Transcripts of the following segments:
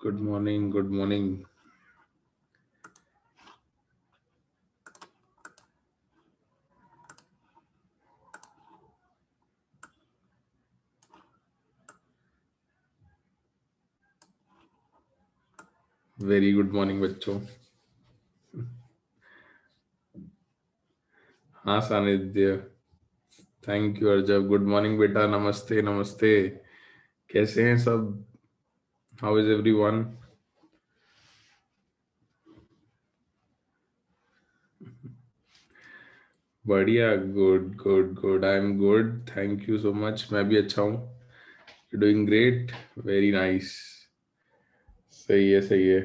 Good morning, good morning. Very good morning बच्चों। हाँ Saanidhya, thank you Arjab. Good morning बेटा, नमस्ते नमस्ते। कैसे हैं सब? How is everyone? बढ़िया, good good good. I am good, thank you so much. मैं भी अच्छा हूँ। You doing great, very nice. सही है, सही है।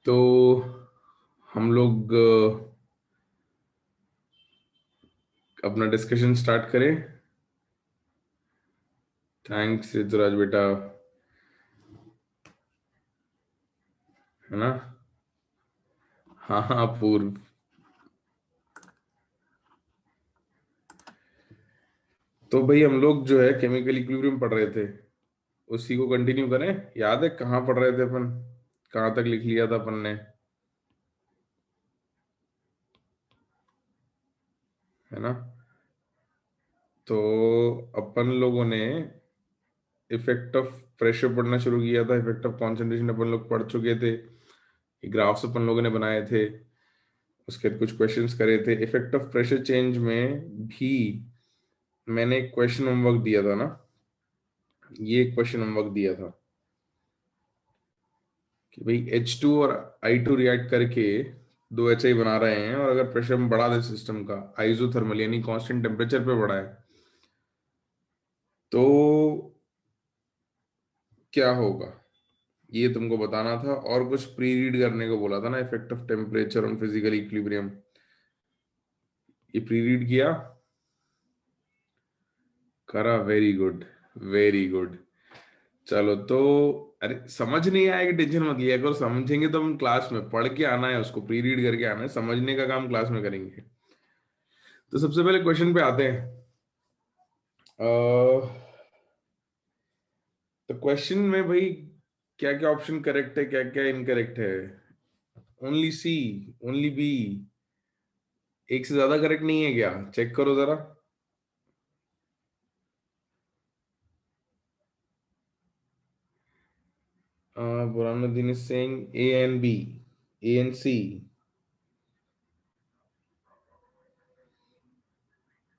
तो हम लोग अपना डिस्कशन स्टार्ट करें। थैंक्स ऋतुराज बेटा, है ना? हाँ हाँ पूर्व। तो भाई हम लोग जो है केमिकल इक्विलिब्रियम पढ़ रहे थे, उसी को कंटिन्यू करें। याद है कहाँ पढ़ रहे थे अपन? कहाँ तक लिख लिया था अपन ने? है ना? तो अपन लोगों ने इफेक्ट ऑफ प्रेशर पढ़ना शुरू किया था। इफेक्ट ऑफ कॉन्सेंट्रेशन अपन लोग पढ़ चुके थे। ग्राफ्स अपन लोगों ने बनाए थे, उसके बाद कुछ क्वेश्चंस करे थे। इफेक्ट ऑफ प्रेशर चेंज में भी मैंने एक क्वेश्चन होमवर्क दिया था ना। ये क्वेश्चन होमवर्क दिया था कि भाई H2 और I2 रिएक्ट करके दो HI बना रहे हैं, और अगर प्रेशर में बढ़ा दे सिस्टम का, आइसोथर्मल यानी कांस्टेंट टेम्परेचर पे बढ़ा है, तो क्या होगा, ये तुमको बताना था। और कुछ प्री रीड करने को बोला था ना, effect of temperature on physical equilibrium. ये प्री रीड किया? करा, वेरी गुड, वेरी गुड। चलो तो, अरे समझ नहीं आएगी टेंशन मत लिया करो। समझेंगे तो हम क्लास में पढ़ के आना है, उसको प्री रीड करके आना है। समझने का काम क्लास में करेंगे। तो सबसे पहले क्वेश्चन पे आते हैं। तो क्वेश्चन में भाई क्या क्या ऑप्शन करेक्ट है, क्या क्या इनकरेक्ट है? ओनली सी, ओनली बी। एक से ज्यादा करेक्ट नहीं है क्या? चेक करो जरा। Burhanuddin is saying A and B, A and C.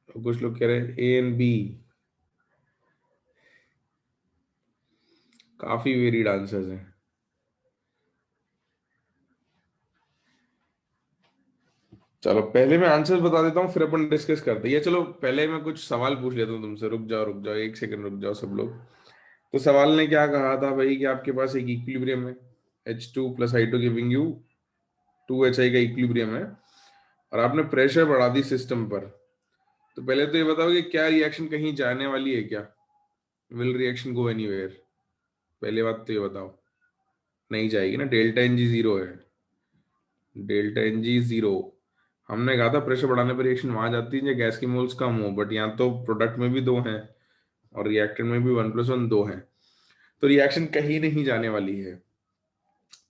कुछ लोग कह रहे हैं A and B। काफी वेरिड आंसर्स हैं। चलो पहले मैं आंसर्स बता देता हूँ, फिर अपन डिस्कस करते हैं। या चलो पहले मैं कुछ सवाल पूछ लेता हूँ तुमसे। रुक जाओ रुक जाओ, एक सेकंड रुक जाओ सब लोग। तो सवाल ने क्या कहा था भाई कि आपके पास एक इक्विलिब्रियम है, H2 plus I2 giving you 2HI का इक्विलिब्रियम है, और आपने प्रेशर बढ़ा दी सिस्टम पर। तो पहले तो ये बताओ कि क्या रिएक्शन कहीं जाने वाली है क्या? Will reaction go anywhere? पहले बात तो ये बताओ। नहीं जाएगी ना, डेल्टा एन जी जीरो है। Delta N G zero. हमने कहा था प्रेशर बढ़ाने पर रिएक्शन वहां जाती है जब गैस की मोल्स कम हो, बट यहाँ तो प्रोडक्ट में भी दो हैं और रिएक्टेंट में भी 1+1 दो हैं। तो रिएक्शन कहीं नहीं जाने वाली है।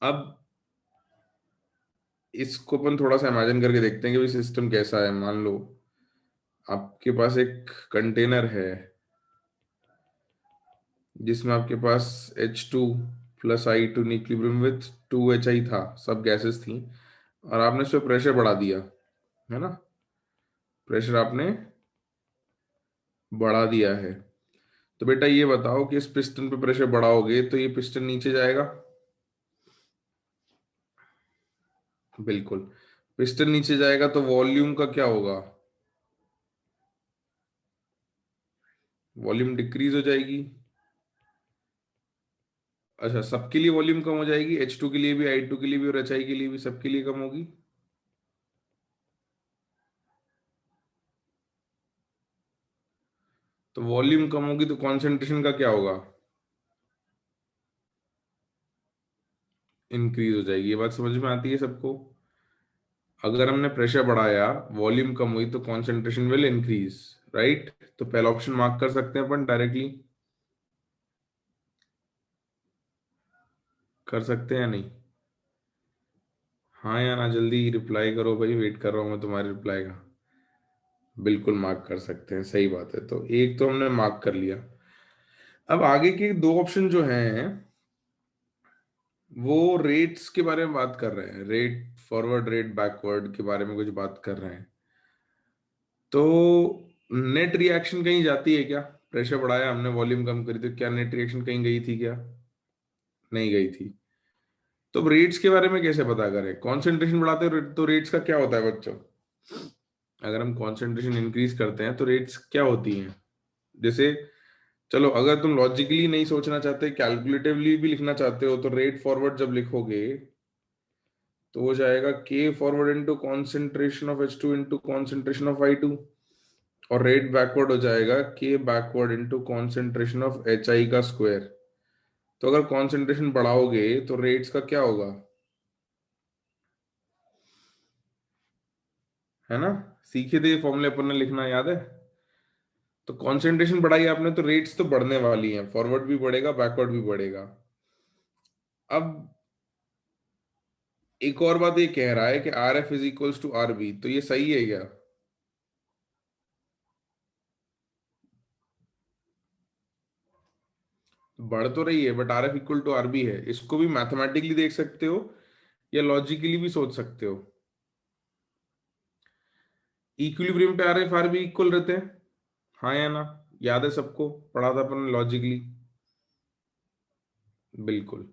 अब इसको अपन थोड़ा सा इमेजिन करके देखते हैं कि भाई सिस्टम कैसा है। मान लो आपके पास एक कंटेनर है जिसमें आपके पास H2 plus I2 equilibrium with 2HI था, सब गैसेस थी, और आपने इस पे प्रेशर बढ़ा दिया, है ना? प्रेशर आपने बढ़ा दिया है। तो बेटा ये बताओ कि इस पिस्टन पे प्रेशर बढ़ाओगे तो ये पिस्टन नीचे जाएगा? बिल्कुल। पिस्टन नीचे जाएगा तो वॉल्यूम का क्या होगा? वॉल्यूम डिक्रीज हो जाएगी। अच्छा, सबके लिए वॉल्यूम कम हो जाएगी? H2 के लिए भी, I2 के लिए भी और HI के लिए भी, सबके लिए कम होगी। तो वॉल्यूम कम होगी तो कॉन्सेंट्रेशन का क्या होगा? इंक्रीज हो जाएगी। ये बात समझ में आती है सबको? अगर हमने प्रेशर बढ़ाया, वॉल्यूम कम हुई, तो कॉन्सेंट्रेशन विल इंक्रीज, राइट? तो पहला ऑप्शन मार्क कर सकते हैं अपन डायरेक्टली। कर सकते हैं या नहीं? हाँ या ना, जल्दी रिप्लाई करो भाई, वेट कर रहा हूँ मैं तुम्हारे रिप्लाई का। बिल्कुल मार्क कर सकते हैं, सही बात है। तो एक तो हमने मार्क कर लिया। अब आगे के दो ऑप्शन जो हैं वो रेट्स के बारे में बात कर रहे हैं, रेट फॉरवर्ड रेट बैकवर्ड के बारे में कुछ बात कर रहे हैं। तो नेट रिएक्शन कहीं जाती है क्या? प्रेशर बढ़ाया हमने, वॉल्यूम कम करी, तो क्या नेट रिएक्शन कहीं गई थी क्या? नहीं गई थी। तो अब रेट्स के बारे में कैसे पता करें? कॉन्सेंट्रेशन बढ़ाते हैं तो रेट्स का क्या होता है बच्चों? अगर हम कॉन्सेंट्रेशन इंक्रीज करते हैं तो रेट्स क्या होती हैं? जैसे, चलो अगर तुम लॉजिकली नहीं सोचना चाहते, कैलकुलेटिवली भी लिखना चाहते हो, तो रेट फॉरवर्ड जब लिखोगे तो हो जाएगा के forward into concentration of H2 into concentration of I2। और रेट बैकवर्ड हो जाएगा के backward into concentration of HI का स्क्वायर। तो अगर कॉन्सेंट्रेशन बढ़ाओगे तो रेट्स का क्या होगा? है ना? सीखे थे ये फॉर्मूले अपन ने, लिखना याद है? तो कॉन्सेंट्रेशन बढ़ाई आपने तो रेट्स तो बढ़ने वाली हैं, फॉरवर्ड भी बढ़ेगा, बैकवर्ड भी बढ़ेगा। अब एक और बात ये कह रहा है कि r F is equals to R B, तो ये सही है क्या? बढ़ तो रही है but r F equal to are b है। इसको भी मैथमेटिकली देख सकते हो या लॉजिकली भी सोच सकते हो। इक्विलिब्रियम पे r F R b equal रहते हैं, हाँ या ना? याद है सबको, पढ़ा था अपन लॉजिकली। बिल्कुल।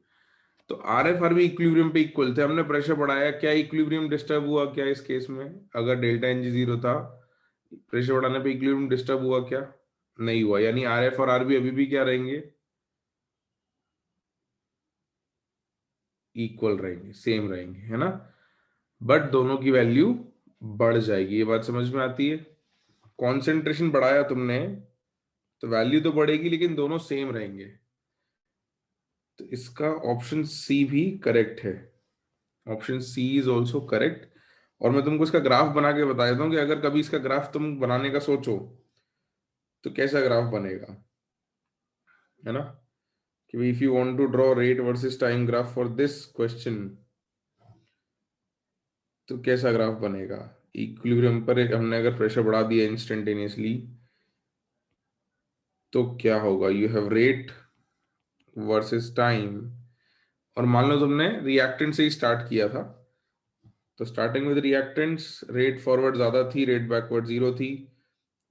तो R F R B equilibrium पे इक्वल थे, हमने प्रेशर बढ़ाया, क्या इक्विलिब्रियम डिस्टर्ब हुआ क्या इस केस में? अगर डेल्टा एन जी जीरो था, प्रेशर बढ़ाने पे इक्विलिब्रियम डिस्टर्ब हुआ क्या? नहीं हुआ। यानी आर एफ और आर बी अभी भी क्या रहेंगे? इक्वल रहेंगे, सेम रहेंगे, है ना? बट दोनों की वैल्यू बढ़ जाएगी, ये बात समझ में आती है? कॉन्सेंट्रेशन बढ़ाया तुमने तो वैल्यू तो बढ़ेगी लेकिन दोनों सेम रहेंगे। तो इसका ऑप्शन सी भी करेक्ट है। Option C is also correct. और मैं तुमको इसका ग्राफ बना के बता देता हूँ कि अगर कभी इसका ग्राफ तुम बनाने का सोचो तो कैसा ग्राफ बनेगा, है ना? कि if you want to draw rate versus time graph for this question, तो कैसा ग्राफ बनेगा? इक्विलिब्रियम पर हमने अगर प्रेशर बढ़ा दिया इंस्टेंटेनियसली तो क्या होगा? You have rate versus time. और मान लो तुमने रिएक्टेंट से ही स्टार्ट किया था, तो starting with reactants rate forward ज्यादा थी, रेट बैकवर्ड जीरो थी।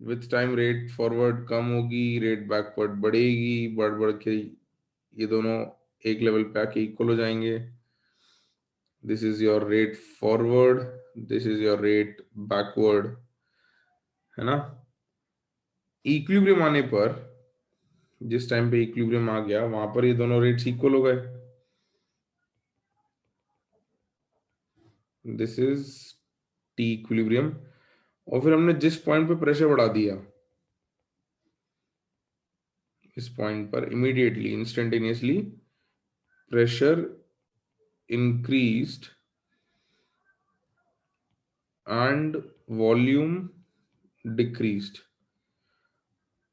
विथ टाइम रेट फॉरवर्ड कम होगी, रेट बैकवर्ड बढ़ेगी, बढ़ बढ़ के ये दोनों एक लेवल पे आके इक्वल हो जाएंगे। This is your rate forward, this is your rate backward, है ना? इक्विलिब्रियम आने पर, जिस टाइम पे इक्विलिब्रियम आ गया वहां पर ये दोनों रेट्स इक्वल हो गए। This is T equilibrium. और फिर हमने जिस पॉइंट पे प्रेशर बढ़ा दिया, इस पॉइंट पर immediately instantaneously pressure increased and volume decreased.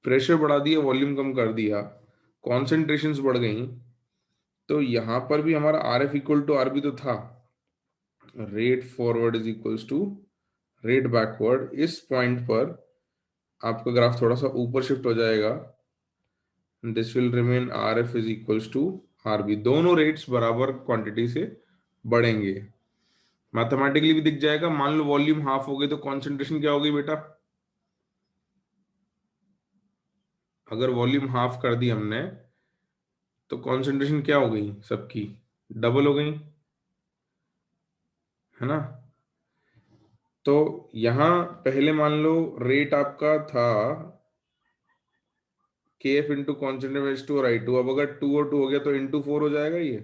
Pressure बढ़ा दिया, वॉल्यूम कम कर दिया, कॉन्सेंट्रेशंस बढ़ गई। तो यहां पर भी हमारा R F equal to R B तो था, rate forward is equals to rate backward. इस पॉइंट पर आपका ग्राफ थोड़ा सा ऊपर शिफ्ट हो जाएगा। This will remain R F is equals to are B, दोनों रेट्स बराबर क्वांटिटी से बढ़ेंगे। मैथमेटिकली भी दिख जाएगा। मान लो वॉल्यूम हाफ हो गई तो कॉन्सेंट्रेशन क्या हो गई बेटा? अगर वॉल्यूम हाफ कर दी हमने तो कॉन्सेंट्रेशन क्या हो गई? सबकी डबल हो गई, है ना? तो यहां पहले मान लो रेट आपका था के F into concentration H two और आई टू। अब अगर टू और टू हो गया तो इंटू फोर हो जाएगा ये।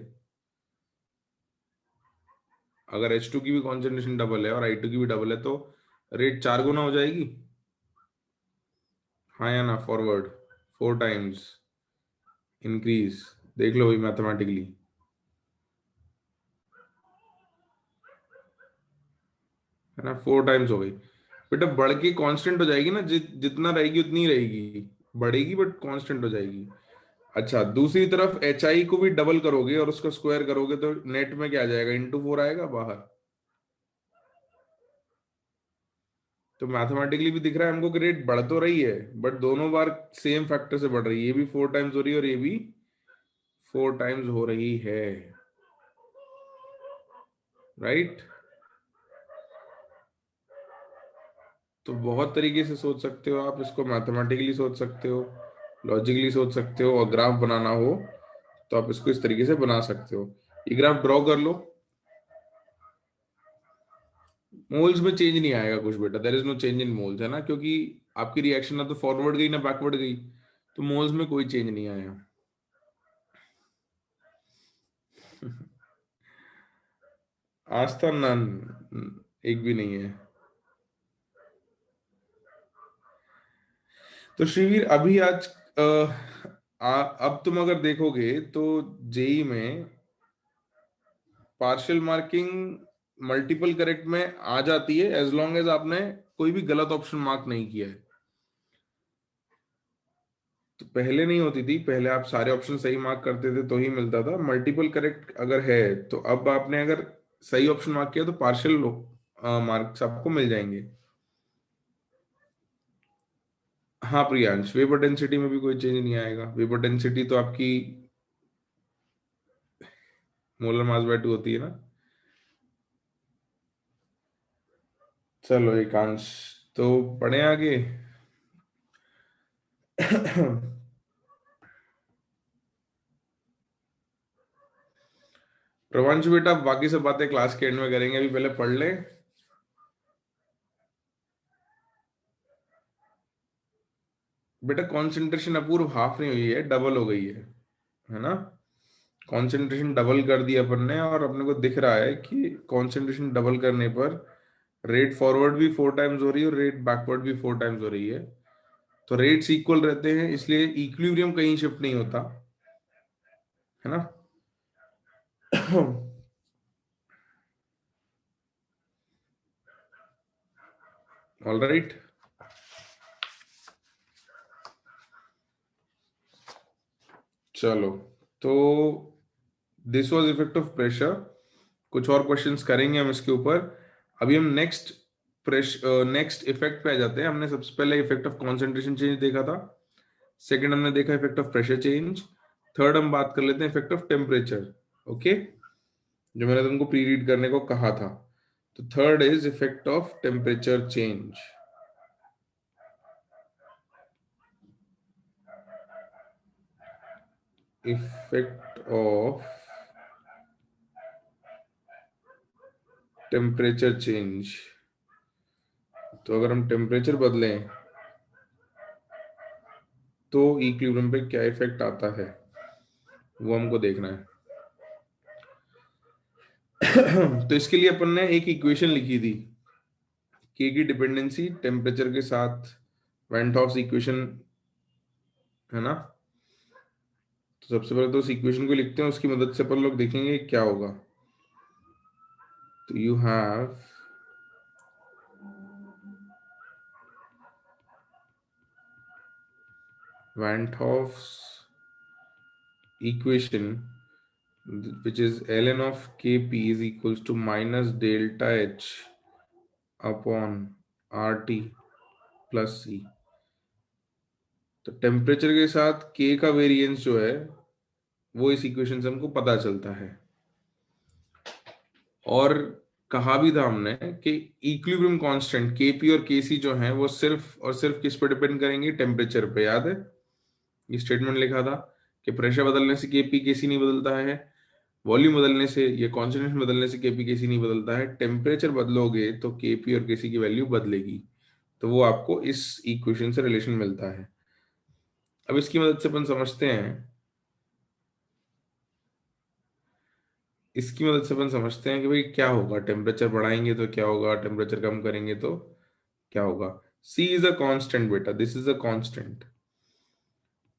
अगर एच टू की भी कॉन्सेंट्रेशन डबल है और आई टू की भी डबल है तो रेट चार गुना हो जाएगी, हाँ या ना? Forward four times increase. देख लो भाई मैथमेटिकली, है ना? फोर टाइम्स हो गई बेटा। बढ़ के कांस्टेंट हो जाएगी ना, जितना रहेगी उतनी ही रहेगी, बढ़ेगी बट कांस्टेंट हो जाएगी। अच्छा, दूसरी तरफ एच आई को भी डबल करोगे और उसका स्क्वायर करोगे तो नेट में क्या आ जाएगा, इंटू 4 आएगा बाहर। तो मैथमेटिकली भी दिख रहा है हमको कि रेट बढ़ तो रही है, बट दोनों बार सेम फैक्टर से बढ़ रही है। ये भी 4 टाइम्स हो रही है और ये भी 4 टाइम्स हो रही है। राइट। तो बहुत तरीके से सोच सकते हो आप इसको, मैथमेटिकली सोच सकते हो, लॉजिकली सोच सकते हो, और ग्राफ बनाना हो तो आप इसको इस तरीके से बना सकते हो। ये ग्राफ ड्रॉ कर लो। मोल्स में चेंज नहीं आएगा कुछ बेटा, there is no change in moles, है ना, क्योंकि आपकी रिएक्शन ना तो फॉरवर्ड गई ना बैकवर्ड गई, तो मोल्स में कोई चेंज नहीं आया। आज तो नन, एक भी नहीं है। तो शिविर अभी आज अब तुम अगर देखोगे तो जेई में पार्शियल मार्किंग मल्टीपल करेक्ट में आ जाती है, एज लॉन्ग एज आपने कोई भी गलत ऑप्शन मार्क नहीं किया है। तो पहले नहीं होती थी, पहले आप सारे ऑप्शन सही मार्क करते थे तो ही मिलता था। मल्टीपल करेक्ट अगर है तो अब आपने अगर सही ऑप्शन मार्क किया तो पार्शियल मार्क्स आपको मिल जाएंगे। हाँ प्रियांश, वेपर डेंसिटी में भी कोई चेंज नहीं आएगा। वेपर डेंसिटी तो आपकी मोलर मास बाय 2 होती है ना। चलो एकांश, तो पढ़े आगे। प्रवंश बेटा, बाकी सब बातें क्लास के एंड में करेंगे, अभी पहले पढ़ ले। बेटा कंसंट्रेशन अपूर्व हाफ नहीं हुई है, डबल हो गई है ना। कंसंट्रेशन डबल कर दिया अपन ने, और अपने को दिख रहा है कि कंसंट्रेशन डबल करने पर रेट फॉरवर्ड भी 4 टाइम्स हो रही है और रेट बैकवर्ड भी 4 टाइम्स हो रही है। तो रेट्स इक्वल रहते हैं, इसलिए इक्विलिब्रियम कहीं शिफ्ट नहीं होता, है ना। All right. चलो, तो this was effect of pressure. कुछ और क्वेश्चंस करेंगे हम इसके ऊपर। अभी हम नेक्स्ट इफेक्ट पे आ जाते हैं। हमने सबसे पहले इफेक्ट ऑफ कॉन्सेंट्रेशन चेंज देखा था, सेकंड हमने देखा effect of pressure change, third हम बात कर लेते हैं इफेक्ट ऑफ टेम्परेचर। ओके, जो मैंने तुमको प्री रीड करने को कहा था। तो third is effect of temperature change. Effect of temperature change. तो अगर हम टेम्परेचर बदलें तो इक्विलिब्रियम पे क्या इफेक्ट आता है, वो हमको देखना है। तो इसके लिए अपन ने एक इक्वेशन लिखी थी, के की डिपेंडेंसी टेम्परेचर के साथ, वेन हॉफ्स इक्वेशन, है ना। तो सबसे पहले तो उस इक्वेशन को लिखते हैं, उसकी मदद से अपन लोग देखेंगे क्या होगा। तो you have Van 't Hoff's equation, which is ln of Kp is equals to minus delta H upon RT plus C। तो टेम्परेचर के साथ K का वेरिएंस जो है वो इस इक्वेशन से हमको पता चलता है। और कहा भी था हमने कि इक्विलिब्रियम कांस्टेंट Kp और Kc जो है वो सिर्फ और सिर्फ किस पे डिपेंड करेंगे, टेम्परेचर पे। याद है ये स्टेटमेंट लिखा था कि प्रेशर बदलने से Kp Kc नहीं बदलता है, वॉल्यूम बदलने से या कॉन्सेंट्रेशन बदलने से Kp Kc नहीं बदलता है, टेम्परेचर बदलोगे तो Kp और Kc की वैल्यू बदलेगी। तो वो आपको इस इक्वेशन से रिलेशन मिलता है। अब इसकी मदद से अपन समझते हैं, इसकी मदद से अपन समझते हैं कि भाई क्या होगा, टेम्परेचर बढ़ाएंगे तो क्या होगा, टेम्परेचर कम करेंगे तो क्या होगा। C इज अ कांस्टेंट बेटा, दिस इज अ कांस्टेंट।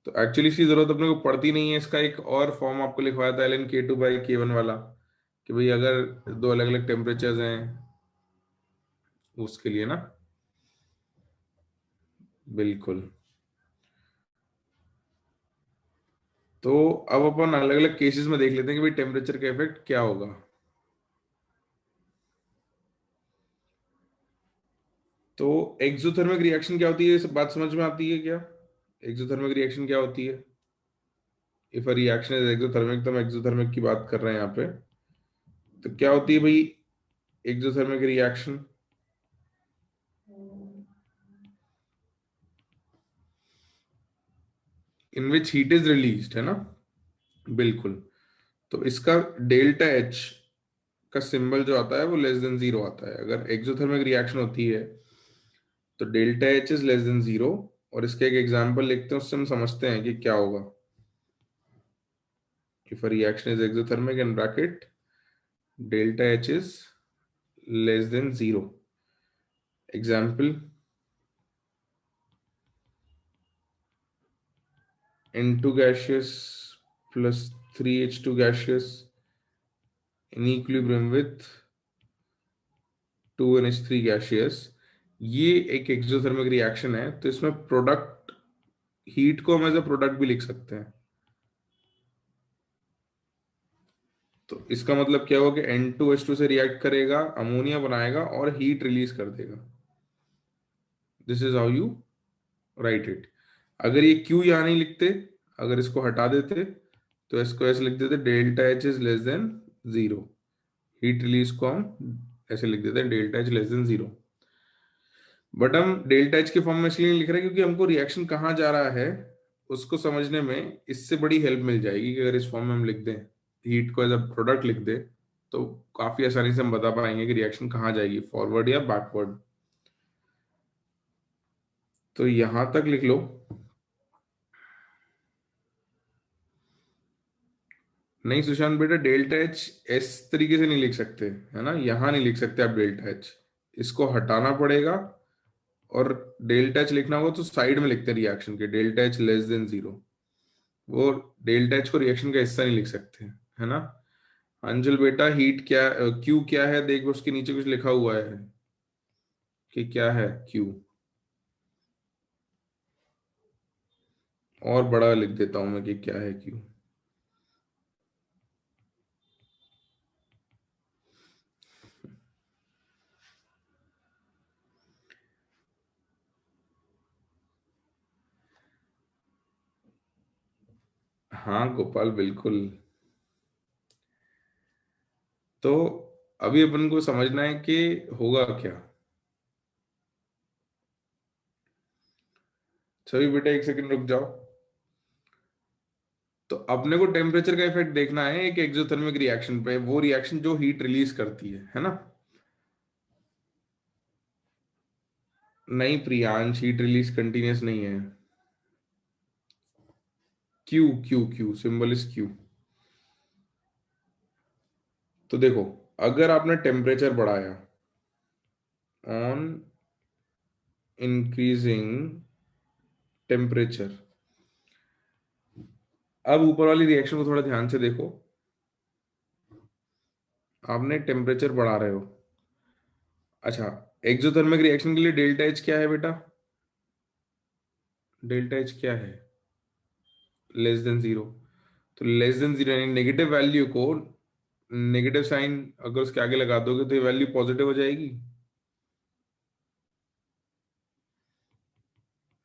तो एक्चुअली इसकी जरूरत अपने को पड़ती नहीं है। इसका एक और फॉर्म आपको लिखवाया था ln K2/K1 वाला, कि भाई अगर दो अलग अलग टेम्परेचर्स हैं उसके लिए ना। बिल्कुल। तो अब अपन अलग अलग केसेस में देख लेते हैं कि भाई टेम्परेचर का इफेक्ट क्या होगा। तो एक्सोथर्मिक रिएक्शन क्या होती है, ये सब बात समझ में आती है क्या? एक्सोथर्मिक रिएक्शन क्या होती है? If a reaction is exothermic, तो हम एक्सोथर्मिक की बात कर रहे हैं यहाँ पे। तो क्या होती है भाई exothermic reaction? In which heat is released, है ना? बिल्कुल। तो इसका डेल्टा एच का सिंबल जो आता है वो लेस देन जीरो आता है। अगर एक्सोथर्मिक रिएक्शन होती है तो delta H is less than zero. और इसके एक एग्जांपल लिखते हैं, उससे हम समझते हैं कि क्या होगा। If a reaction is exothermic, in bracket delta H is less than zero. Example, N2 gaseous plus 3H2 gaseous in equilibrium with 2NH3 gaseous। ये एक एक्सोथर्मिक रिएक्शन है, तो इसमें प्रोडक्ट, हीट को हम एज अ प्रोडक्ट भी लिख सकते हैं। तो इसका मतलब क्या होगा कि N2H2 से रिएक्ट करेगा, अमोनिया बनाएगा और हीट रिलीज कर देगा। This is how you right it. अगर ये Q यहाँ नहीं लिखते, अगर इसको हटा देते तो इसको ऐसे लिख देते, delta H is less than zero. Heat release को हम ऐसे लिख देते हैं, delta H less than zero. But हम डेल्टा एच के फॉर्म में इसलिए नहीं लिख रहे क्योंकि हमको रिएक्शन कहाँ जा रहा है उसको समझने में इससे बड़ी हेल्प मिल जाएगी कि अगर इस फॉर्म में हम लिख दें, हीट को एज अ प्रोडक्ट लिख दे, तो काफी आसानी से हम बता पाएंगे कि रिएक्शन कहाँ जाएगी, फॉरवर्ड या बैकवर्ड। तो यहां तक लिख लो। नहीं सुशांत बेटा, डेल्टा एच इस तरीके से नहीं लिख सकते, है ना? यहां नहीं लिख सकते आप डेल्टा एच, इसको हटाना पड़ेगा। और डेल्टा एच लिखना होगा तो साइड में लिखते हैं रिएक्शन के, delta H less than zero. वो डेल्टा एच को रिएक्शन का हिस्सा नहीं लिख सकते, है ना? अंजल बेटा, हीट क्या, क्यू क्या है देख, उसके नीचे कुछ लिखा हुआ है कि क्या है क्यू। और बड़ा लिख देता हूं मैं कि क्या है क्यू। हाँ गोपाल, बिल्कुल। तो अभी अपन को समझना है कि होगा क्या। सभी बेटा एक सेकंड रुक जाओ। तो अपने को टेम्परेचर का इफेक्ट देखना है एक एक्सोथर्मिक रिएक्शन पे, वो रिएक्शन जो हीट रिलीज करती है ना? नहीं प्रियांश, हीट रिलीज कंटिन्यूस नहीं है। Q Q Q symbol is Q. तो देखो, अगर आपने टेम्परेचर बढ़ाया, ऑन इंक्रीजिंग टेम्परेचर, अब ऊपर वाली रिएक्शन को थोड़ा ध्यान से देखो। आपने टेम्परेचर बढ़ा रहे हो। अच्छा, एक्सोथर्मिक रिएक्शन के लिए डेल्टा एच क्या है बेटा? डेल्टा एच क्या है? Less than zero. तो लेस देन जीरो यानी नेगेटिव वैल्यू को, नेगेटिव साइन अगर उसके आगे लगा दोगे तो ये वैल्यू पॉजिटिव हो जाएगी।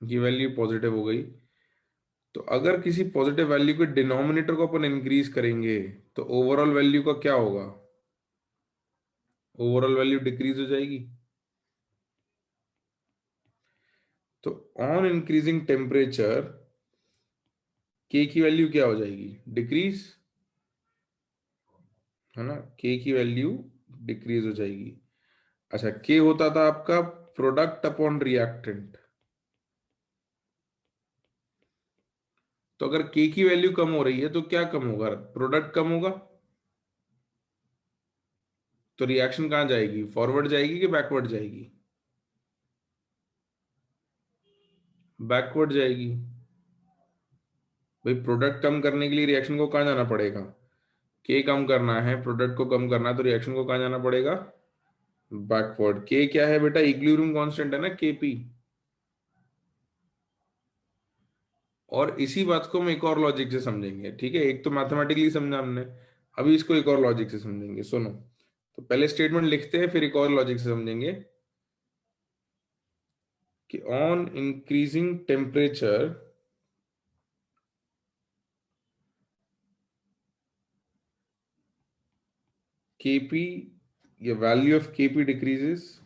ये वैल्यू पॉजिटिव हो गई। तो अगर किसी पॉजिटिव वैल्यू के डिनोमिनेटर को अपन इंक्रीज करेंगे तो ओवरऑल वैल्यू का क्या होगा? ओवरऑल वैल्यू डिक्रीज हो जाएगी। तो ऑन इंक्रीजिंग टेम्परेचर के की वैल्यू क्या हो जाएगी? डिक्रीज, है ना? के की वैल्यू डिक्रीज हो जाएगी। अच्छा, के होता था आपका प्रोडक्ट अपॉन रिएक्टेंट। तो अगर के की वैल्यू कम हो रही है तो क्या कम होगा? प्रोडक्ट कम होगा। तो रिएक्शन कहाँ जाएगी? फॉरवर्ड जाएगी कि बैकवर्ड जाएगी? बैकवर्ड जाएगी। भाई प्रोडक्ट कम करने के लिए रिएक्शन को कहाँ जाना पड़ेगा? के कम करना है, प्रोडक्ट को कम करना है, तो रिएक्शन को कहाँ जाना पड़ेगा? बैकवर्ड। के क्या है बेटा? इक्विलिब्रियम कांस्टेंट है ना, केपी। और इसी बात को हम एक और लॉजिक से समझेंगे, ठीक है? एक तो मैथमेटिकली समझा हमने, अभी इसको एक और लॉजिक से समझेंगे, सुनो। तो पहले स्टेटमेंट लिखते हैं, फिर एक और लॉजिक से समझेंगे कि ऑन इंक्रीजिंग टेम्परेचर केपी, ये value of KP decreases,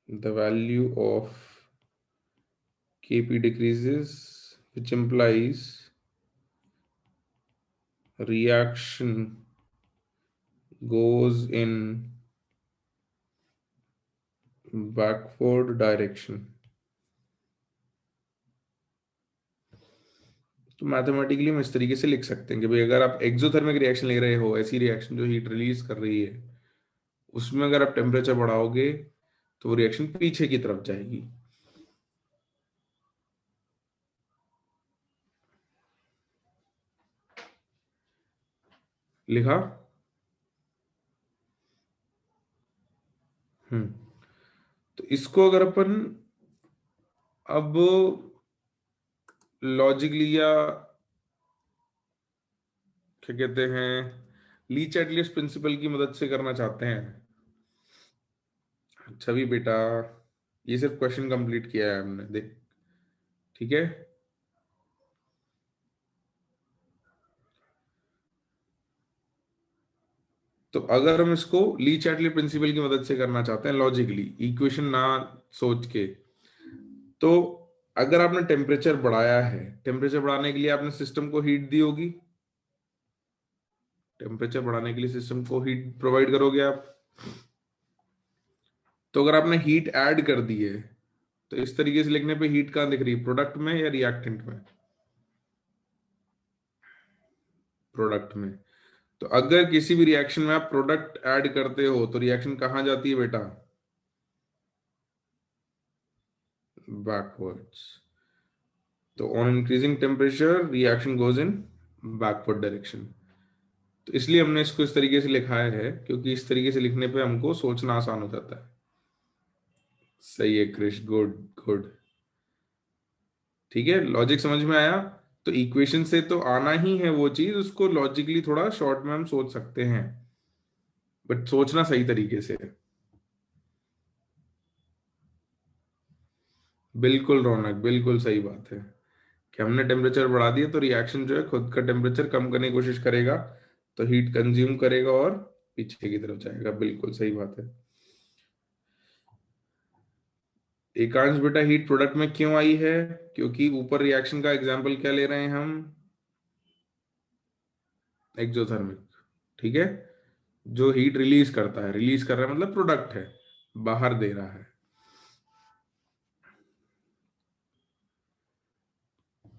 the value of Kp decreases, which implies reaction goes in backward direction। तो मैथमेटिकली हम इस तरीके से लिख सकते हैं कि भाई अगर आप एक्सोथर्मिक रिएक्शन ले रहे हो, ऐसी रिएक्शन जो हीट रिलीज कर रही है, उसमें अगर आप टेम्परेचर बढ़ाओगे तो वो रिएक्शन पीछे की तरफ जाएगी। लिखा? हम्म। तो इसको अगर अपन अब लॉजिकली या क्या कहते हैं, ली चैटलिस्ट प्रिंसिपल की मदद से करना चाहते हैं। छवि बेटा, ये सिर्फ क्वेश्चन कंप्लीट किया है हमने, देख, ठीक है? तो अगर हम इसको ली चैटली प्रिंसिपल की मदद से करना चाहते हैं लॉजिकली, इक्वेशन ना सोच के, तो अगर आपने टेम्परेचर बढ़ाया है, टेम्परेचर बढ़ाने के लिए आपने सिस्टम को हीट दी होगी, टेम्परेचर बढ़ाने के लिए सिस्टम को हीट प्रोवाइड करोगे आप। तो अगर आपने हीट ऐड कर दी है, तो इस तरीके से लिखने पे हीट कहाँ दिख रही है, प्रोडक्ट में या रिएक्टेंट में? प्रोडक्ट में। तो अगर किसी भी रिएक्शन में आप प्रोडक्ट ऐड करते हो तो रिएक्शन कहाँ जाती है बेटा? बैकवर्ड्स। तो on increasing temperature reaction goes in backward direction. तो इसलिए हमने इसको इस तरीके से लिखा है, क्योंकि इस तरीके से लिखने पे हमको सोचना आसान हो जाता है। सही है क्रिश, गुड गुड। ठीक है, लॉजिक समझ में आया? तो इक्वेशन से तो आना ही है वो चीज, उसको लॉजिकली थोड़ा शॉर्ट में हम सोच सकते हैं, बट सोचना सही तरीके से। बिल्कुल रौनक, बिल्कुल सही बात है कि हमने टेम्परेचर बढ़ा दिया तो रिएक्शन जो है खुद का टेम्परेचर कम करने की कोशिश करेगा, तो हीट कंज्यूम करेगा और पीछे की तरफ जाएगा। बिल्कुल सही बात है। एकांश बेटा, हीट प्रोडक्ट में क्यों आई है? क्योंकि ऊपर रिएक्शन का एग्जाम्पल क्या ले रहे हैं हम? एक्सोथर्मिक। ठीक है, जो हीट रिलीज करता है, रिलीज कर रहा है मतलब प्रोडक्ट है, बाहर दे रहा है।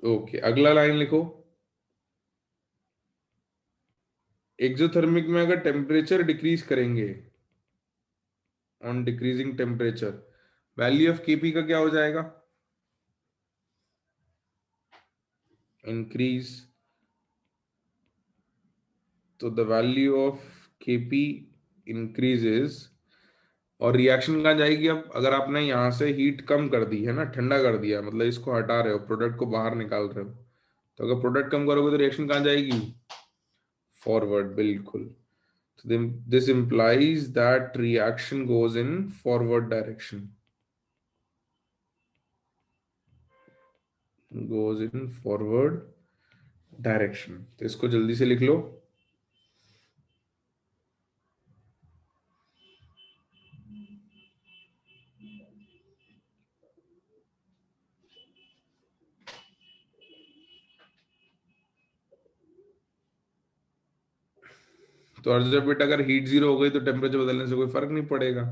ओके, अगला लाइन लिखो। एक्सोथर्मिक में अगर टेम्परेचर डिक्रीज करेंगे, on decreasing temperature, value of KP का क्या हो जाएगा? इंक्रीज। तो the value of KP increases, और रिएक्शन कहाँ जाएगी? अब अगर आपने यहाँ से हीट कम कर दी है ना, ठंडा कर दिया, मतलब इसको हटा रहे हो, प्रोडक्ट को बाहर निकाल रहे हो, तो अगर प्रोडक्ट कम करोगे तो रिएक्शन कहाँ जाएगी? फॉरवर्ड, बिल्कुल। तो this implies that reaction goes in forward direction, goes in forward direction। तो इसको जल्दी से लिख लो। तो अर्जर बेटा, अगर हीट जीरो हो गई तो टेम्परेचर बदलने से कोई फर्क नहीं पड़ेगा।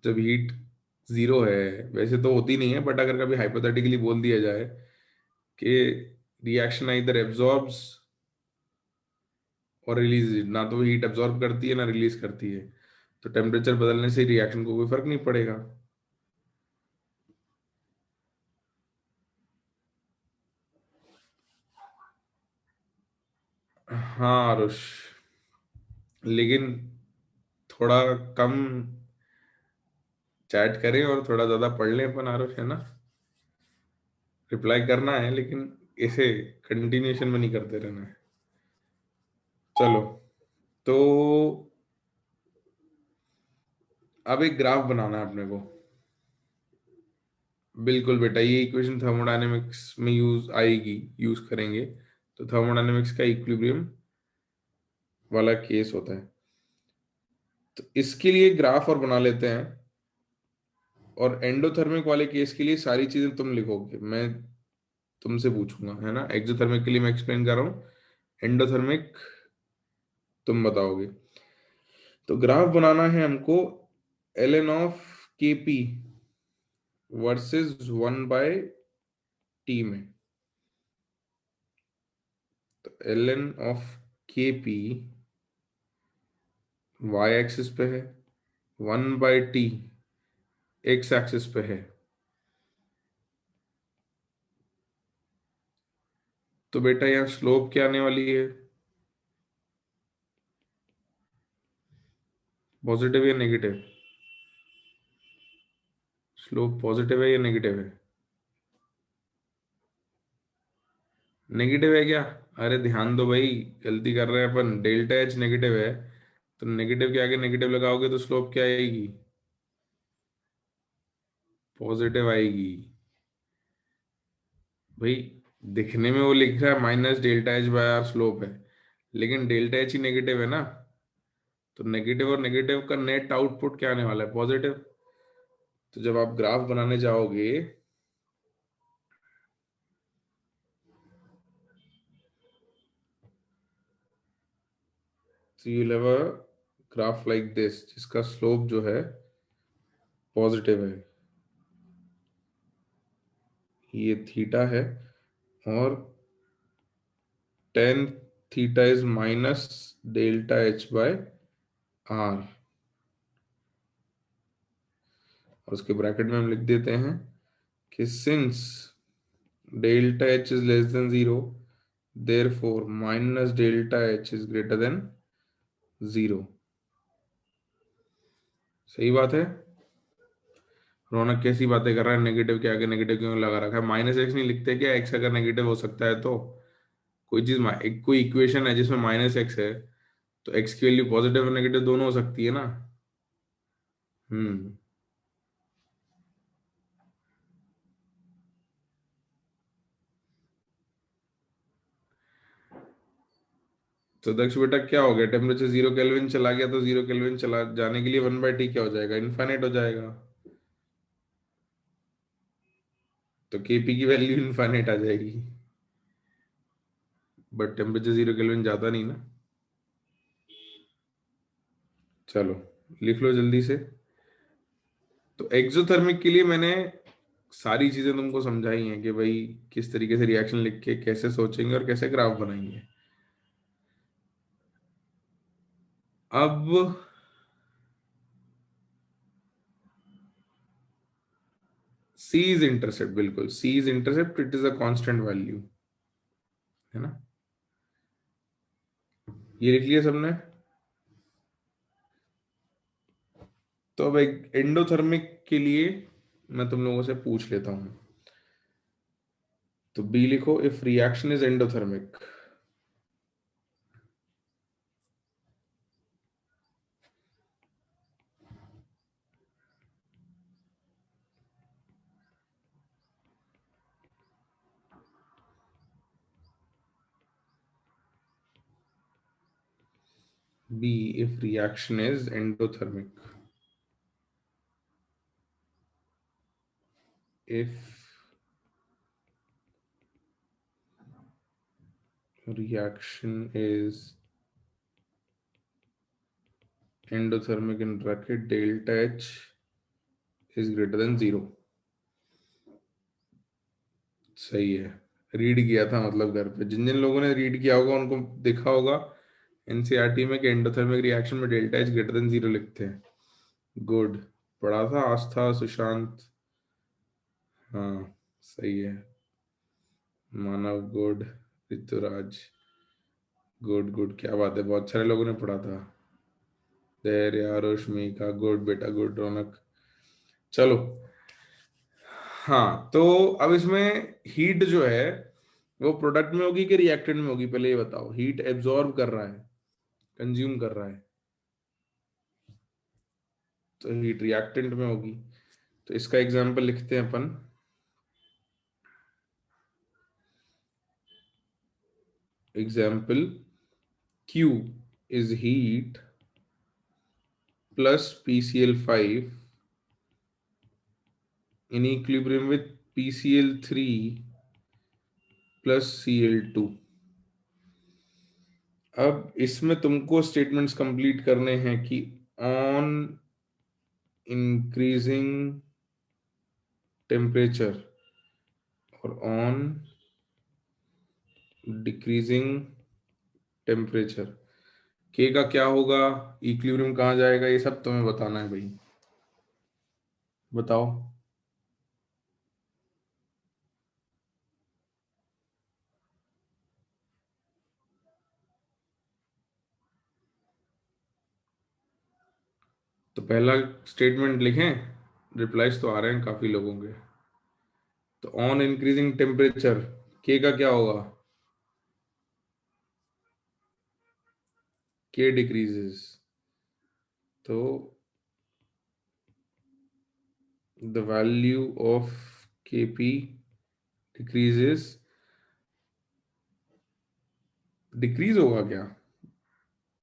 जब हीट जीरो है, वैसे तो होती नहीं है, बट अगर कभी हाइपोथेटिकली बोल दिया जाए कि रिएक्शन इधर एब्जॉर्ब्स और रिलीज, ना तो हीट एब्जॉर्ब करती है ना रिलीज करती है, तो टेम्परेचर बदलने से रिएक्शन को कोई फर्क नहीं पड़ेगा। हाँ आरुष, लेकिन थोड़ा कम चैट करें और थोड़ा ज्यादा पढ़ लें अपन, आरुष, है ना? रिप्लाई करना है लेकिन ऐसे कंटिन्यूशन में नहीं करते रहना है। चलो, तो अब एक ग्राफ बनाना है अपने को। बिल्कुल बेटा, ये इक्वेशन थर्मोडायनेमिक्स में यूज आएगी, यूज करेंगे। तो थर्मोडायनेमिक्स का इक्विलिब्रियम वाला केस होता है। तो इसके लिए ग्राफ और बना लेते हैं। और एंडोथर्मिक वाले केस के लिए सारी चीजें तुम लिखोगे, मैं तुमसे पूछूंगा, है ना? एक्सोथर्मिक के लिए मैं एक्सप्लेन कर रहा हूँ, एंडोथर्मिक तुम बताओगे। तो ग्राफ बनाना है हमको एल एन ऑफ के पी वर्सेस 1/T में। तो एल एन ऑफ के पी वाई एक्सिस पे है, 1/T एक्स एक्सिस पे है। तो बेटा यहाँ स्लोप क्या आने वाली है? पॉजिटिव या नेगेटिव? स्लोप पॉजिटिव है या नेगेटिव है? नेगेटिव है क्या? अरे ध्यान दो भाई, गलती कर रहे हैं अपन। डेल्टा एच नेगेटिव है, तो नेगेटिव के आगे नेगेटिव लगाओगे तो स्लोप क्या आएगी? पॉजिटिव आएगी। भाई, दिखने में वो लिख रहा है minus delta H by R slope है, लेकिन डेल्टा एच ही नेगेटिव है ना। तो नेगेटिव और नेगेटिव का नेट आउटपुट क्या आने वाला है? पॉजिटिव। तो जब आप ग्राफ बनाने जाओगे, तो you have a graph like this, जिसका स्लोप जो है पॉजिटिव है। ये थीटा है, और tan theta is minus delta H by R. और उसके ब्रैकेट में हम लिख देते हैं कि since delta H is less than zero, therefore minus delta H is greater than zero. सही बात है। रौनक कैसी बातें कर रहा है? नेगेटिव के आगे नेगेटिव क्यों लगा रखा है? माइनस एक्स नहीं लिखते क्या? एक्स अगर नेगेटिव हो सकता है तो कोई चीज कोई इक्वेशन है जिसमें माइनस एक्स है, तो एक्स की वैल्यू पॉजिटिव और नेगेटिव दोनों हो सकती है ना। हम्म। तो दक्ष बेटा क्या हो गया? टेम्परेचर 0 केल्विन चला गया, तो 0 केल्विन चला जाने के लिए 1/T क्या हो जाएगा? इनफाइनाइट हो जाएगा। तो केपी की वैल्यू इनफाइनाइट आ जाएगी। बट टेम्परेचर 0 केल्विन जाता नहीं ना। चलो, लिख लो जल्दी से। तो एक्सोथर्मिक के लिए मैंने सारी चीजें तुमको समझाई हैं कि भाई किस तरीके से रिएक्शन लिख के कैसे सोचेंगे और कैसे ग्राफ बनाएंगे। अब सी इज इंटरसेप्ट, बिल्कुल C is intercept, it is a constant value, है ना? ये लिख लिया सबने? तो अब एक एंडोथर्मिक के लिए मैं तुम लोगों से पूछ लेता हूं। तो बी लिखो, if reaction is endothermic. B, if reaction is endothermic. if reaction is endothermic in bracket delta H is greater than zero। सही है। रीड किया था मतलब घर पे, जिन जिन लोगों ने रीड किया होगा उनको देखा होगा एनसीईआरटी में कि एंडोथर्मिक रिएक्शन में delta H greater than zero लिखते हैं। गुड। पढ़ा था आस्था, सुशांत। हाँ, सही है। मानव गुड। ऋतुराज गुड गुड, क्या बात है, बहुत सारे लोगों ने पढ़ा था। धैर्य, आरुष, का गुड बेटा, गुड। रौनक चलो, हाँ तो अब इसमें हीट जो है वो प्रोडक्ट में होगी कि रिएक्टेंट में होगी, पहले ये बताओ। हीट एब्जॉर्ब कर रहा है, कंज्यूम कर रहा है, तो हीट रिएक्टेंट में होगी। तो इसका एग्जांपल लिखते हैं अपन। Example, Q is heat plus PCl5 in equilibrium with PCl3 plus Cl2। अब इसमें तुमको स्टेटमेंट्स कंप्लीट करने हैं कि ऑन इंक्रीजिंग टेम्परेचर और ऑन डिक्रीजिंग टेम्परेचर के का क्या होगा, इक्विलिब्रियम कहाँ जाएगा, ये सब तुम्हें बताना है भाई। बताओ। तो पहला स्टेटमेंट लिखें, रिप्लाईज तो आ रहे हैं काफी लोगों के। तो ऑन इंक्रीजिंग टेम्परेचर के का क्या होगा, के डिक्रीजेस। तो द वैल्यू ऑफ के पी डिक्रीजेस, डिक्रीज होगा क्या,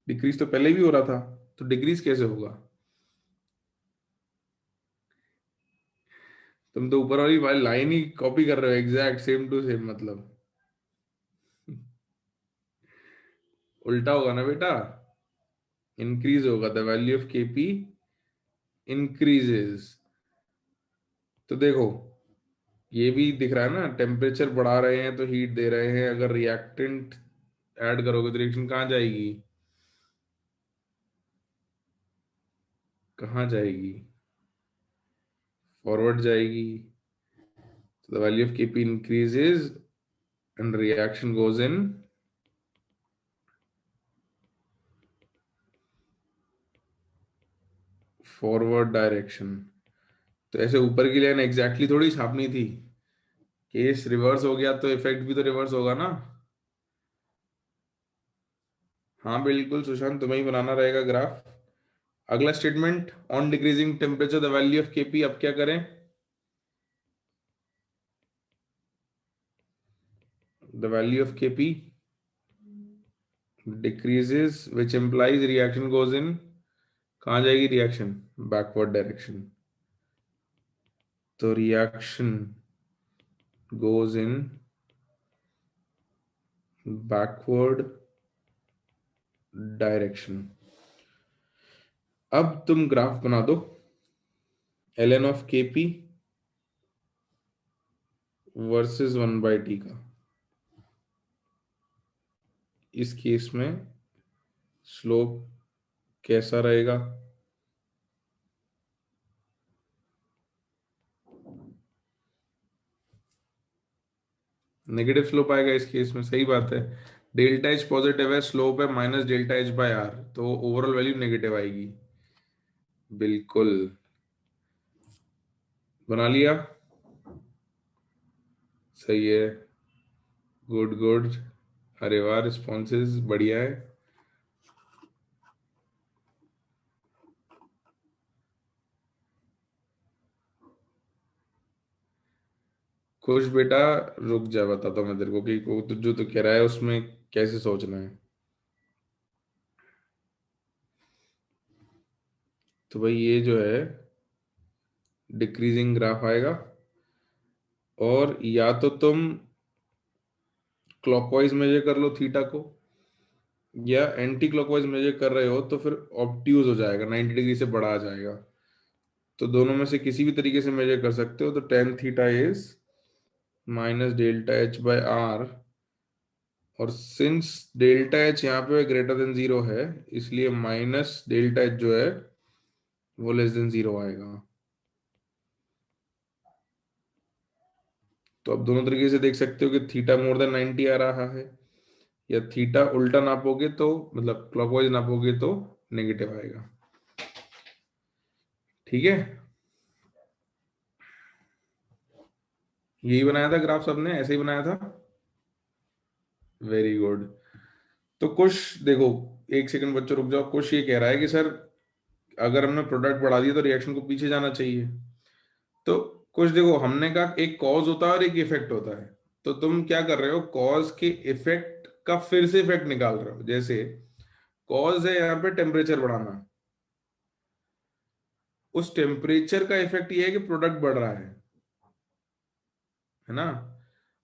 डिक्रीज तो पहले भी हो रहा था, तो डिक्रीज कैसे होगा। तुम तो ऊपर वाली वाली लाइन ही कॉपी कर रहे हो, एग्जैक्ट सेम टू सेम मतलब। उल्टा होगा ना बेटा, इंक्रीज होगा, the value of KP increases. तो देखो, ये भी दिख रहा है ना, टेम्परेचर बढ़ा रहे हैं तो हीट दे रहे हैं, अगर रिएक्टेंट ऐड करोगे तो रिएक्शन कहाँ जाएगी, कहाँ जाएगी, फॉरवर्ड जाएगी। तो the value of KP increases and reaction goes in forward direction. तो ऐसे ऊपर की लाइन एग्जैक्टली थोड़ी छापनी थी, केस रिवर्स हो गया तो इफेक्ट भी तो रिवर्स होगा ना। हाँ बिल्कुल सुशांत, तुम्हें ही बनाना रहेगा ग्राफ। अगला statement, on decreasing temperature the value of KP, अब क्या करें, the value of KP decreases which implies reaction goes in, कहाँ जाएगी रिएक्शन, बैकवर्ड डायरेक्शन। तो reaction goes in backward direction. अब तुम ग्राफ बना दो ln of kp versus 1/t का। इस केस में स्लोप कैसा रहेगा, नेगेटिव स्लोप आएगा इस केस में, सही बात है। डेल्टा एच पॉजिटिव है, स्लोप है minus delta H by R, तो ओवरऑल वैल्यू नेगेटिव आएगी। बिल्कुल, बना लिया, सही है, गुड गुड। अरे वाह, रिस्पॉन्सेज बढ़िया है। खुश बेटा, रुक जा, बताता हूँ मैं तेरे को कि तो जो तू कह रहा है उसमें कैसे सोचना है। तो भाई ये जो है डिक्रीजिंग ग्राफ आएगा, और या तो तुम क्लॉकवाइज मेजर कर लो थीटा को, या एंटी क्लॉकवाइज मेजर कर रहे हो तो फिर ऑब्ट्यूज हो जाएगा, 90 डिग्री से बड़ा आ जाएगा। तो दोनों में से किसी भी तरीके से मेजर कर सकते हो। तो tan theta is minus delta H by R, और सिंस डेल्टा एच यहाँ पे ग्रेटर देन जीरो है, इसलिए माइनस डेल्टा एच जो है वो लेस देन जीरो आएगा। तो आप दोनों तरीके से देख सकते हो कि थीटा मोर देन 90 आ रहा है, या थीटा उल्टा नापोगे तो, मतलब क्लॉकवाइज नापोगे तो नेगेटिव आएगा। ठीक है। यही बनाया था ग्राफ, सबने ऐसे ही बनाया था। Very good. तो कुछ देखो, एक सेकंड बच्चों रुक जाओ। कुछ ये कह रहा है कि सर अगर हमने प्रोडक्ट बढ़ा दिया तो रिएक्शन को पीछे जाना चाहिए। तो कुछ देखो, हमने कहा एक कॉज होता है और एक इफेक्ट होता है। तो तुम क्या कर रहे हो, कॉज के इफेक्ट का फिर से इफेक्ट निकाल रहे हो। जैसे कॉज है यहाँ पे टेम्परेचर बढ़ाना, उस टेम्परेचर का इफेक्ट ये है कि प्रोडक्ट बढ़ रहा है ना।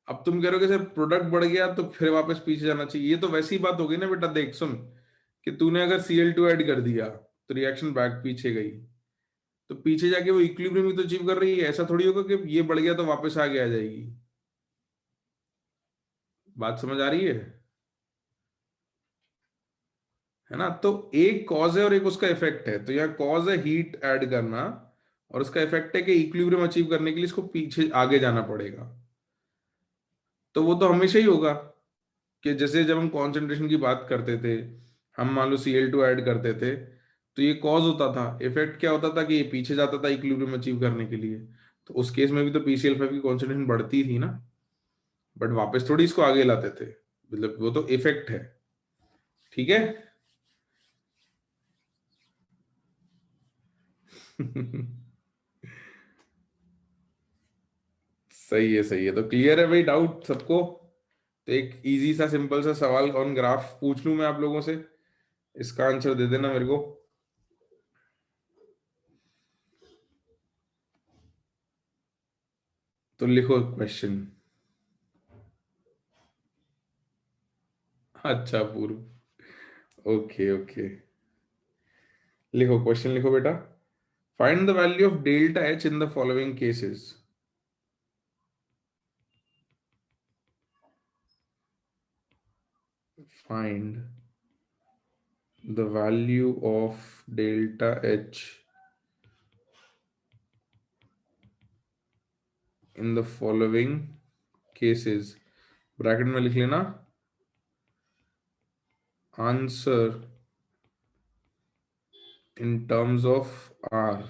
अब तुम कह रहे हो कि सर प्रोडक्ट बढ़ गया तो फिर वापस पीछे जाना चाहिए, ये तो वैसी ही बात हो गई ना बेटा। देख सुन, कि तूने अगर Cl2 ऐड कर दिया तो रिएक्शन बैक पीछे गई, तो पीछे जाके वो इक्विलिब्रियम ही तो अचीव कर रही है। ऐसा थोड़ी होगा कि ये बढ़ गया तो वापस आगे आ जाएगी। बात समझ आ रही है ना। तो एक कॉज है और एक उसका इफेक्ट है। तो यहाँ कॉज है हीट ऐड करना, और उसका इफेक्ट है कि इक्विलिब्रियम अचीव करने के लिए इसको पीछे आगे जाना पड़ेगा। तो वो तो हमेशा ही होगा, कि जैसे जब हम कॉन्सेंट्रेशन की बात करते थे, हम मान लो Cl2 ऐड करते थे, तो ये कॉज होता था। इफेक्ट क्या होता था कि ये पीछे जाता था इक्विलिब्रियम अचीव करने के लिए। तो उस केस में भी तो PCl5 की कॉन्सेंट्रेशन बढ़ती थी ना, बट वापस थोड़ी इसको आगे लाते थे। मतलब वो तो इफेक्ट है। ठीक है। सही है, सही है। तो क्लियर है भाई डाउट सबको। तो एक इजी सा सिंपल सा सवाल ऑन ग्राफ पूछ लूं मैं आप लोगों से, इसका आंसर दे देना मेरे को। तो लिखो क्वेश्चन। अच्छा पूर्व, ओके ओके। लिखो क्वेश्चन, लिखो बेटा। Find the value of delta H in the following cases. Find the value of delta H in the following cases. Bracket में लिख लेना answer in terms of R.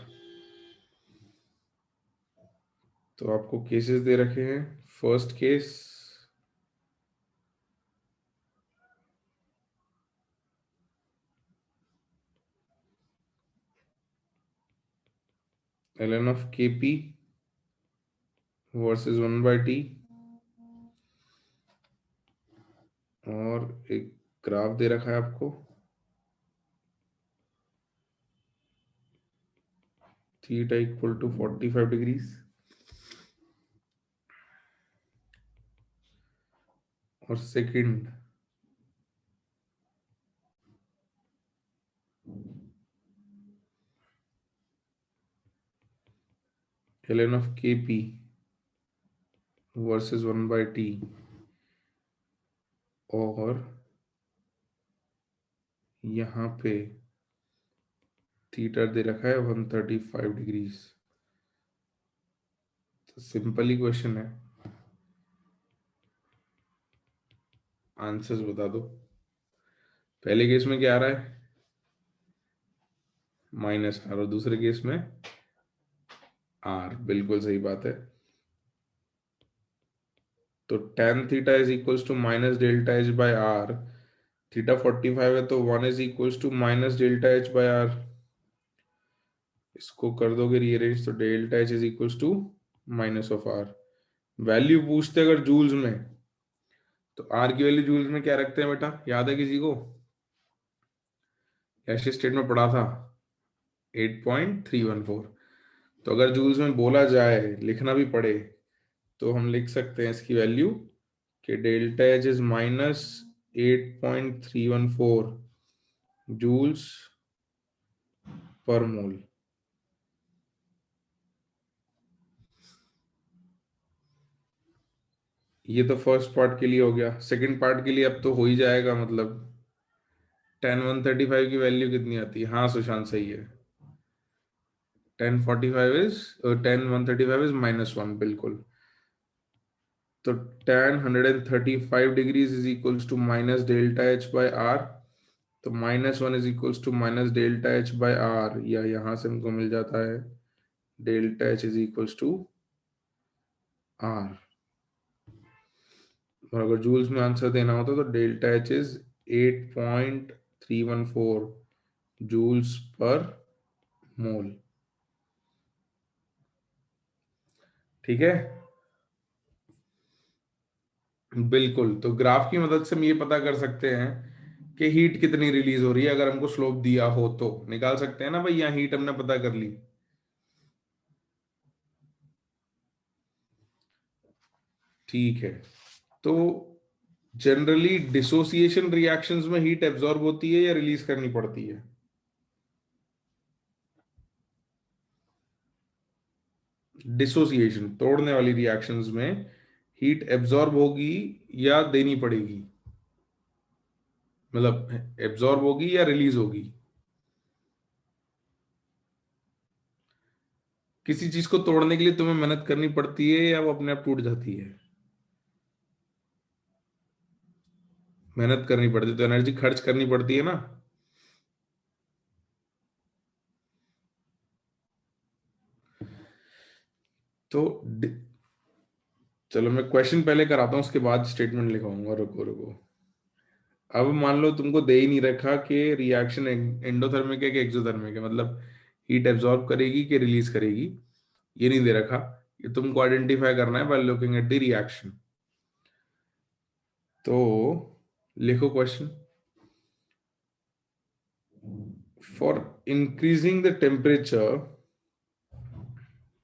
तो आपको केसेस दे रखे हैं। First case, ln of Kp versus 1/t, और एक ग्राफ दे रखा है आपको, थीटा इक्वल टू 45 डिग्रीज। और second, ln of Kp versus 1/t, और यहाँ पे थीटा दे रखा है 135 डिग्रीज। तो सिंपल ही क्वेश्चन है, आंसर्स बता दो। पहले केस में क्या आ रहा है, -r, और दूसरे केस में r। बिल्कुल सही बात है। तो tan theta is equals to minus delta H by R. Theta 45 है तो 1 is equals to minus delta H by R. इसको कर दोगे रीअरेंज तो delta H is equals to minus of R. Value पूछते अगर जूल्स में, तो आर की वैल्यू जूल्स में क्या रखते हैं बेटा, याद है किसी को? ऐसे स्टेट में पढ़ा था 8.314। तो अगर जूल्स में बोला जाए, लिखना भी पड़े, तो हम लिख सकते हैं इसकी वैल्यू कि delta H is -8.314 joules per मोल। ये तो फर्स्ट पार्ट के लिए हो गया। सेकंड पार्ट के लिए अब तो हो ही जाएगा। मतलब tan 135 की वैल्यू कितनी आती है? हाँ सुशांत सही है। tan 135 इज -1, बिल्कुल। तो tan 135 degrees is equals to minus delta H by R. तो -1 is equals to minus delta H by R, या यहां से हमको मिल जाता है delta H is equals to R. और अगर जूल्स में आंसर देना होता तो delta H is 8.314 joules per मोल। ठीक है, बिल्कुल। तो ग्राफ की मदद से हम ये पता कर सकते हैं कि हीट कितनी रिलीज हो रही है। अगर हमको स्लोप दिया हो तो निकाल सकते हैं ना भाई, यहाँ हीट हमने पता कर ली। ठीक है, तो जनरली डिसोसिएशन रिएक्शंस में हीट एब्जॉर्ब होती है या रिलीज करनी पड़ती है? डिसोसिएशन, तोड़ने वाली रिएक्शंस में हीट एब्जॉर्ब होगी या देनी पड़ेगी? मतलब एब्जॉर्ब होगी या रिलीज होगी? किसी चीज को तोड़ने के लिए तुम्हें मेहनत करनी पड़ती है या वो अपने आप टूट जाती है? मेहनत करनी पड़ती है, तो एनर्जी खर्च करनी पड़ती है ना। तो चलो मैं क्वेश्चन पहले कराता हूँ, उसके बाद स्टेटमेंट लिखाऊंगा। रुको रुको। अब मान लो तुमको दे ही नहीं रखा कि रिएक्शन एंडोथर्मिक है कि एक्सोथर्मिक है, मतलब हीट एब्जॉर्ब करेगी कि रिलीज करेगी, ये नहीं दे रखा। ये तुमको आइडेंटिफाई करना है by looking at the reaction. तो लिखो question. For increasing the temperature,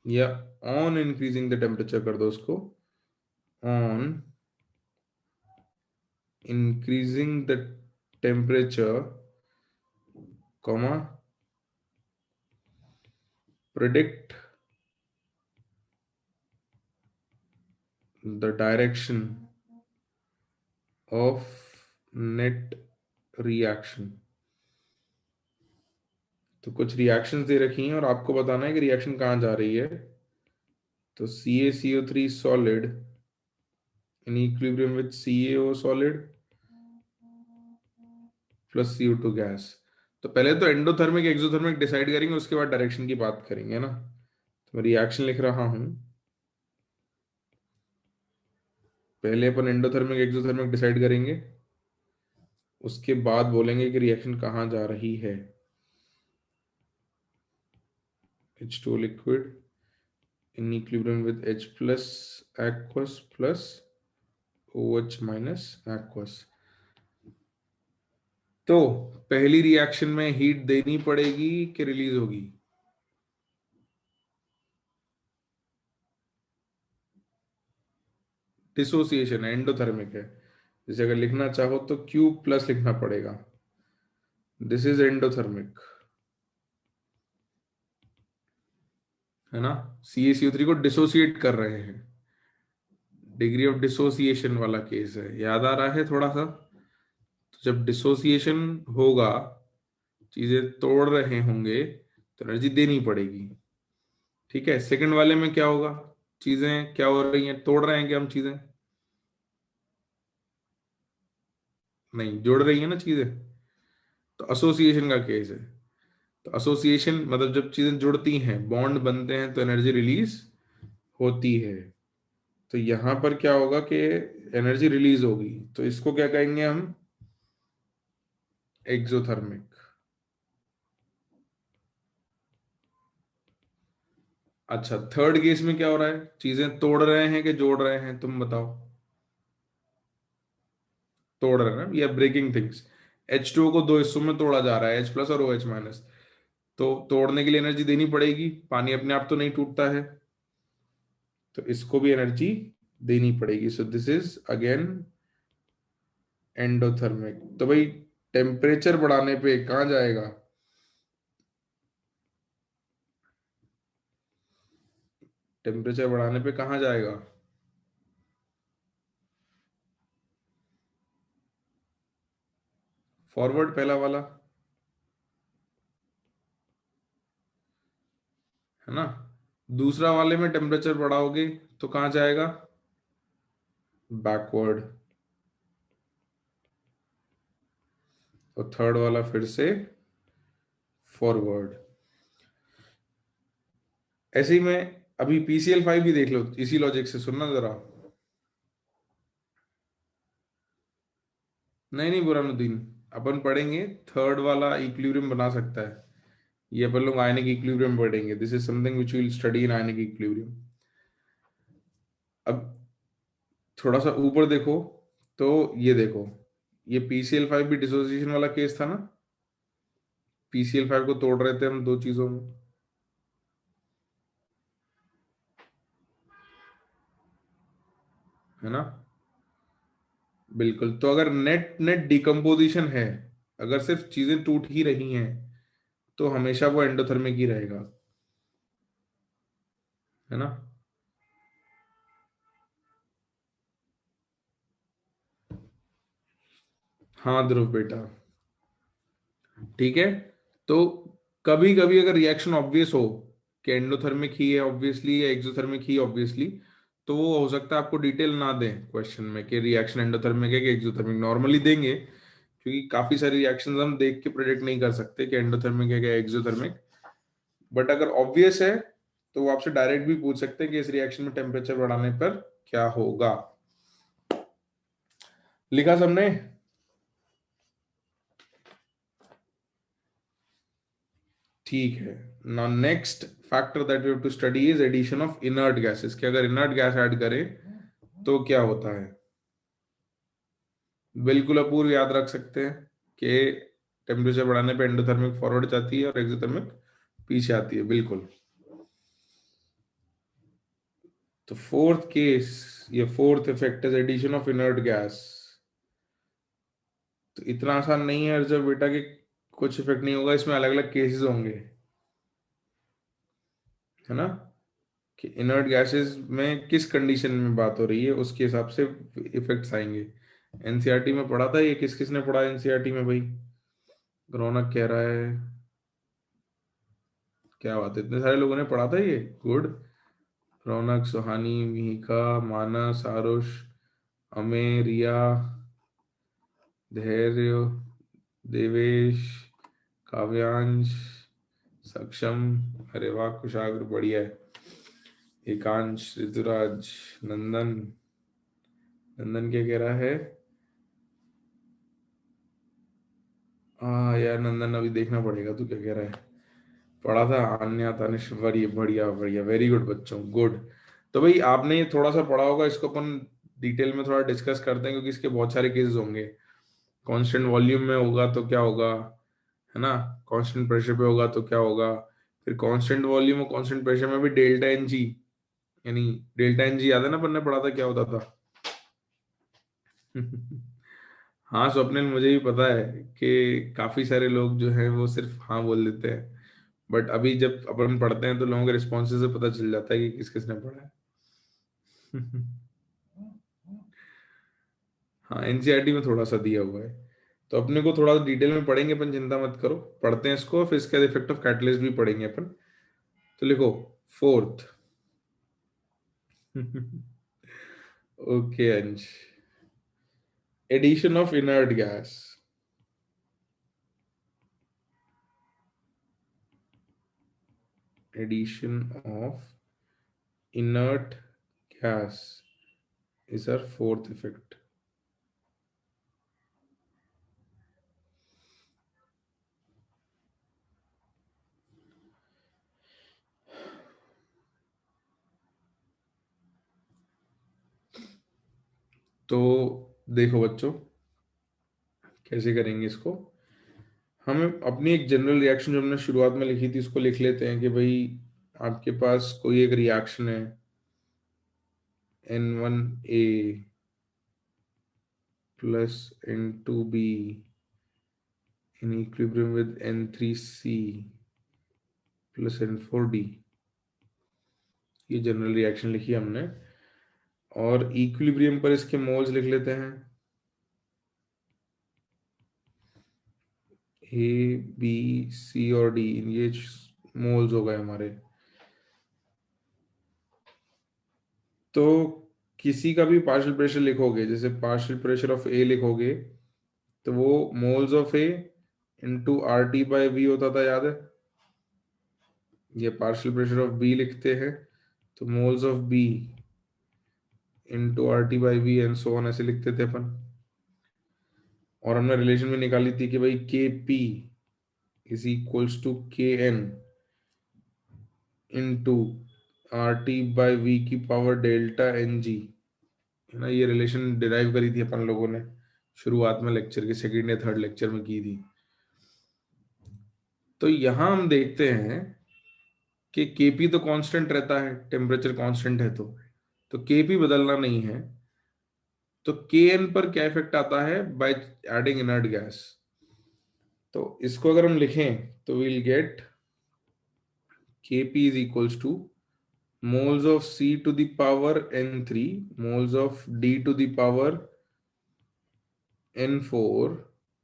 या ऑन इंक्रीजिंग द टेम्परेचर कर दो उसको, on increasing the temperature, comma, predict the direction of net reaction। तो कुछ रिएक्शंस दे रखी हैं और आपको बताना है कि रिएक्शन कहाँ जा रही है। तो CaCO3 solid in equilibrium with CaO solid plus CO2 gas. तो पहले तो एंडोथर्मिक एक्सोथर्मिक डिसाइड करेंगे, उसके बाद डायरेक्शन की बात करेंगे ना। तो मैं रिएक्शन लिख रहा हूं, पहले अपन एंडोथर्मिक एक्सोथर्मिक डिसाइड करेंगे, उसके बाद बोलेंगे कि रिएक्शन कहाँ जा रही है। H2 liquid in equilibrium with H plus aqueous plus OH minus aqueous। तो पहली रिएक्शन में हीट देनी पड़ेगी कि रिलीज होगी? डिसोसिएशन है, एंडोथर्मिक है। जैसे अगर लिखना चाहो तो Q प्लस लिखना पड़ेगा। दिस इज एंडोथर्मिक, है ना। CaCO3 को डिसोसिएट कर रहे हैं, डिग्री ऑफ डिसोसिएशन वाला केस है, याद आ रहा है थोड़ा सा। तो जब डिसोसिएशन होगा, चीजें तोड़ रहे होंगे, तो एनर्जी देनी पड़ेगी। ठीक है, सेकंड वाले में क्या होगा? चीजें क्या हो रही हैं, तोड़ रहे हैं क्या हम चीजें? नहीं, जुड़ रही है ना चीजें। तो एसोसिएशन का केस है। तो एसोसिएशन मतलब जब चीजें जुड़ती हैं, बॉन्ड बनते हैं, तो एनर्जी रिलीज होती है। तो यहां पर क्या होगा कि एनर्जी रिलीज होगी, तो इसको क्या कहेंगे हम? एक्सोथर्मिक। अच्छा, थर्ड केस में क्या हो रहा है? चीजें तोड़ रहे हैं कि जोड़ रहे हैं, तुम बताओ। तोड़ रहे हैं ना, या ब्रेकिंग थिंग्स। H2O को दो हिस्सों में तोड़ा जा रहा है, H प्लस और OH माइनस। तो तोड़ने के लिए एनर्जी देनी पड़ेगी, पानी अपने आप तो नहीं टूटता है, तो इसको भी एनर्जी देनी पड़ेगी। So this is again endothermic. तो भाई टेम्परेचर बढ़ाने पे कहाँ जाएगा? टेम्परेचर बढ़ाने पे कहाँ जाएगा? फॉरवर्ड, पहला वाला, है ना। दूसरा वाले में टेम्परेचर बढ़ाओगे तो कहाँ जाएगा? बैकवर्ड। और थर्ड वाला फिर से फॉरवर्ड। ऐसे ही मैं अभी PCl5 भी देख लो इसी लॉजिक से, सुनना जरा। नहीं नहीं बुरहानुद्दीन, अपन पढ़ेंगे थर्ड वाला इक्विलिब्रियम बना सकता है, ये अपन लोग आयनिक इक्विलिब्रियम पढ़ेंगे। This is something which will study in ionic equilibrium. अब थोड़ा सा ऊपर देखो, तो ये देखो, ये PCl5 भी डिसोसिएशन वाला केस था ना, PCl5 को तोड़ रहे थे हम दो चीजों में, है ना। बिल्कुल, तो अगर नेट नेट डिकम्पोजिशन है, अगर सिर्फ चीजें टूट ही रही हैं, तो हमेशा वो एंडोथर्मिक ही रहेगा, है ना। हाँ ध्रुव बेटा, ठीक है। तो कभी कभी अगर रिएक्शन ऑब्वियस हो कि एंडोथर्मिक ही है ऑब्वियसली या एक्सोथर्मिक ही ऑब्वियसली, तो वो हो सकता है आपको डिटेल ना दें क्वेश्चन में कि रिएक्शन एंडोथर्मिक है कि एक्सोथर्मिक, नॉर्मली देंगे क्योंकि काफी सारी रिएक्शंस हम देख के प्रेडिक्ट नहीं कर सकते कि एंडोथर्मिक है क्या एक्सोथर्मिक। बट अगर ऑब्वियस है तो वो आपसे डायरेक्ट भी पूछ सकते हैं कि इस रिएक्शन में टेम्परेचर बढ़ाने पर क्या होगा। लिखा सबने? ठीक है। Now next factor that we have to study is addition of inert gases, कि अगर इनर्ट गैस ऐड करें तो क्या होता है। बिल्कुल अपूर्व, याद रख सकते हैं कि टेम्परेचर बढ़ाने पे एंडोथर्मिक फॉरवर्ड जाती है और एक्सोथर्मिक पीछे आती है, बिल्कुल। तो फोर्थ केस, ये fourth effect is addition of inert gas. तो इतना आसान नहीं है अर्जव बेटा कि कुछ इफेक्ट नहीं होगा, इसमें अलग अलग केसेस होंगे, है ना। कि इनर्ट गैसेस में किस कंडीशन में बात हो रही है उसके हिसाब से इफेक्ट्स आएंगे। एनसीईआरटी में पढ़ा था ये, किस किसने पढ़ा एनसीईआरटी में भाई? रौनक कह रहा है, क्या बात है, इतने सारे लोगों ने पढ़ा था ये, गुड। रौनक, सुहानी, मिहिका, मानस, आरुष, अमेय, रिया, धैर्य, देवेश, काव्यांश, सक्षम, अरे वाह कुशाग्र, बढ़िया है। एकांश, ऋतुराज, नंदन, नंदन क्या कह रहा है? हाँ यार नंदन, अभी देखना पड़ेगा तू क्या कह रहा है। पढ़ा था आन्या, तनिष, बढ़िया बढ़िया बढ़िया, वेरी गुड बच्चों, गुड। तो भाई आपने ये थोड़ा सा पढ़ा होगा, इसको अपन डिटेल में थोड़ा डिस्कस करते हैं क्योंकि इसके बहुत सारे केसेस होंगे। कांस्टेंट वॉल्यूम में होगा तो क्या होगा, है ना। कांस्टेंट प्रेशर पे होगा तो क्या होगा। फिर कांस्टेंट वॉल्यूम और कांस्टेंट प्रेशर में भी डेल्टा एन जी, यानी डेल्टा एन जी याद है ना, अपन ने पढ़ा था क्या होता था। हाँ स्वप्निल, मुझे भी पता है कि काफी सारे लोग जो है वो सिर्फ हाँ बोल देते हैं, बट अभी जब अपन पढ़ते हैं तो लोगों के रिस्पॉन्सेज से पता चल जाता है कि किस किसने पढ़ा है। हाँ एनसीईआरटी में थोड़ा सा दिया हुआ है, तो अपने को थोड़ा डिटेल में पढ़ेंगे अपन, चिंता मत करो, पढ़ते हैं इसको, फिर इसका इफेक्ट ऑफ कैटलिस्ट भी पढ़ेंगे अपन। तो लिखो fourth. Okay Ansh, addition of inert gas, addition of inert gas is our fourth effect। तो देखो बच्चों, कैसे करेंगे इसको। हम अपनी एक जनरल रिएक्शन जो हमने शुरुआत में लिखी थी उसको लिख लेते हैं कि भाई आपके पास कोई एक रिएक्शन है, N1A plus N2B in equilibrium with N3C plus N4D। ये जनरल रिएक्शन लिखी हमने, और इक्विलिब्रियम पर इसके मोल्स लिख लेते हैं, A B C और D, ये मोल्स हो गए हमारे। तो किसी का भी पार्शियल प्रेशर लिखोगे, जैसे पार्शियल प्रेशर ऑफ ए लिखोगे, तो वो moles of A into RT by V होता था, याद है। ये पार्शियल प्रेशर ऑफ बी लिखते हैं तो moles of B into R T by V and so on ऐसे लिखते थे अपन। और हमने रिलेशन में निकाली थी कि भाई K P is equals to K N into R T by V की पावर डेल्टा एन जी, है ना। ये रिलेशन डिराइव करी थी अपन लोगों ने शुरुआत में लेक्चर के सेकंड या थर्ड लेक्चर में की थी। तो यहां हम देखते हैं कि केपी तो कांस्टेंट रहता है, टेम्परेचर कांस्टेंट है, तो केपी बदलना नहीं है। तो के एन पर क्या इफेक्ट आता है बाय एडिंग इनर्ट गैस। तो इसको अगर हम लिखें तो will get KP is equals to moles of C to the power n3 moles of D to the power n4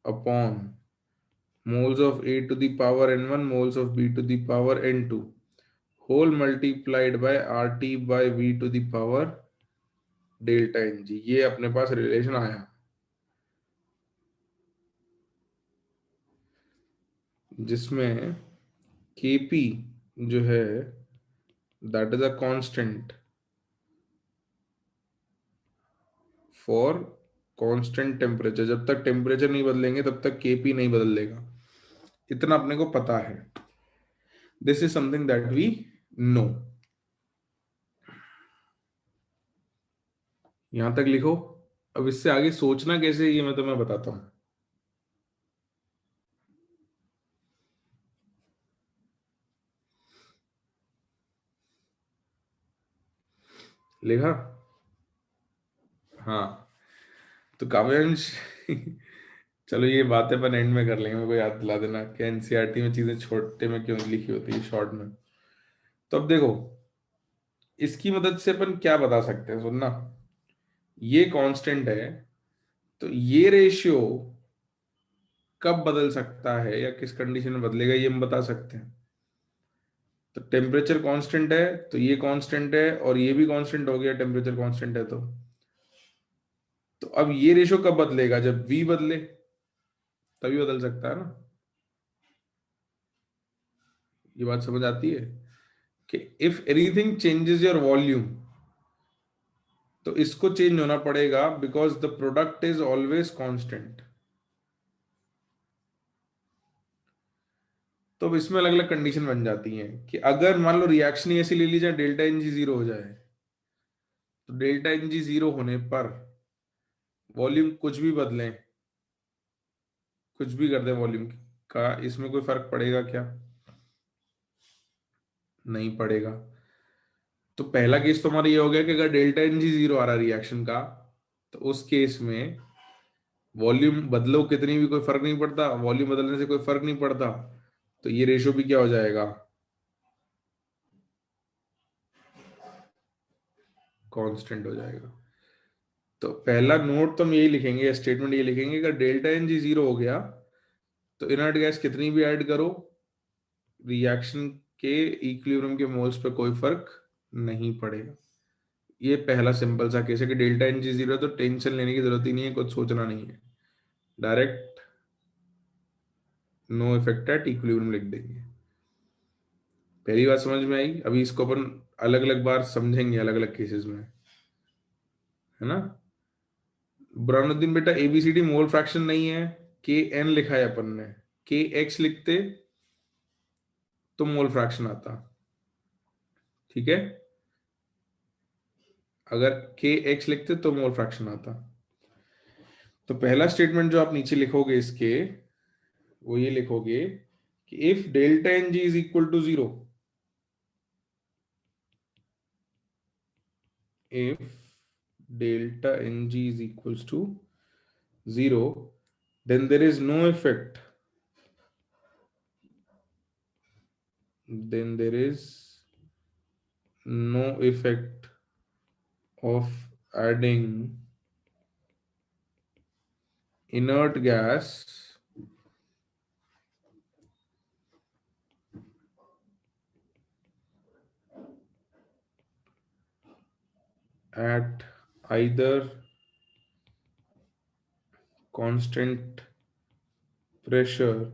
upon moles of A to the power n1 moles of B to the power n2 whole multiplied by RT by V to the power delta N G. ये अपने पास relation आया, जिसमें Kp जो है that is a constant for constant temperature. जब तक temperature नहीं बदलेंगे तब तक Kp नहीं बदलेगा, इतना अपने को पता है। This is something that we know. यहां तक लिखो। अब इससे आगे सोचना कैसे ये मैं तुम्हें बताता हूं। लिखा? हाँ। तो काव्यांश चलो ये बातें अपन एंड में कर लेंगे, मेरे को याद दिला देना कि एनसीईआरटी में चीजें छोटे में क्यों लिखी होती है शॉर्ट में। तो अब देखो इसकी मदद से अपन क्या बता सकते हैं, सुनना। ये कांस्टेंट है, तो ये रेशियो कब बदल सकता है या किस कंडीशन में बदलेगा ये हम बता सकते हैं। तो टेम्परेचर कांस्टेंट है तो ये कांस्टेंट है और ये भी कांस्टेंट हो गया, टेम्परेचर कांस्टेंट है तो अब ये रेशियो कब बदलेगा, जब v बदले तभी बदल सकता है ना। ये बात समझ आती है कि if anything changes your volume तो इसको चेंज होना पड़ेगा because the product is always constant. तो अब इसमें अलग अलग कंडीशन बन जाती हैं कि अगर मान लो रिएक्शन ही ऐसी ले ली जाए डेल्टा एन जी जीरो हो जाए, तो डेल्टा एन जी जीरो होने पर वॉल्यूम कुछ भी बदलें, कुछ भी कर दें वॉल्यूम का, इसमें कोई फर्क पड़ेगा क्या? नहीं पड़ेगा। तो पहला केस तो हमारा ये हो गया कि अगर डेल्टा एन जी जीरो आ रहा रिएक्शन का, तो उस केस में वॉल्यूम बदलो कितनी भी कोई फर्क नहीं पड़ता, वॉल्यूम बदलने से कोई फर्क नहीं पड़ता, तो ये रेशियो भी क्या हो जाएगा, कांस्टेंट हो जाएगा। तो पहला नोट तो हम यही लिखेंगे, स्टेटमेंट ये लिखेंगे, अगर डेल्टा एन जी जीरो हो गया तो इनर्ट गैस कितनी भी ऐड करो रिएक्शन के इक्विलिब्रियम के मोल्स पे कोई फर्क नहीं पड़ेगा। ये पहला सिंपल सा केस है कि डेल्टा एन जी जीरो, तो टेंशन लेने की जरूरत ही नहीं है, कुछ सोचना नहीं है, direct no effect at equilibrium लिख देंगे। पहली बात समझ में आई। अभी इसको अपन अलग अलग बार समझेंगे अलग अलग केसेस में, है ना। बुरहानुद्दीन बेटा एबीसीडी मोल फ्रैक्शन नहीं है, के एन लिखा है अपन ने, के एक्स लिखते तो मोल फ्रैक्शन आता, ठीक है। अगर के एक्स लिखते तो मोल फ्रैक्शन आता। तो पहला स्टेटमेंट जो आप नीचे लिखोगे इसके, वो ये लिखोगे कि if delta N G is equal to zero, if delta ng is equals to 0, then there is no effect, then there is no effect of adding inert gas at either constant pressure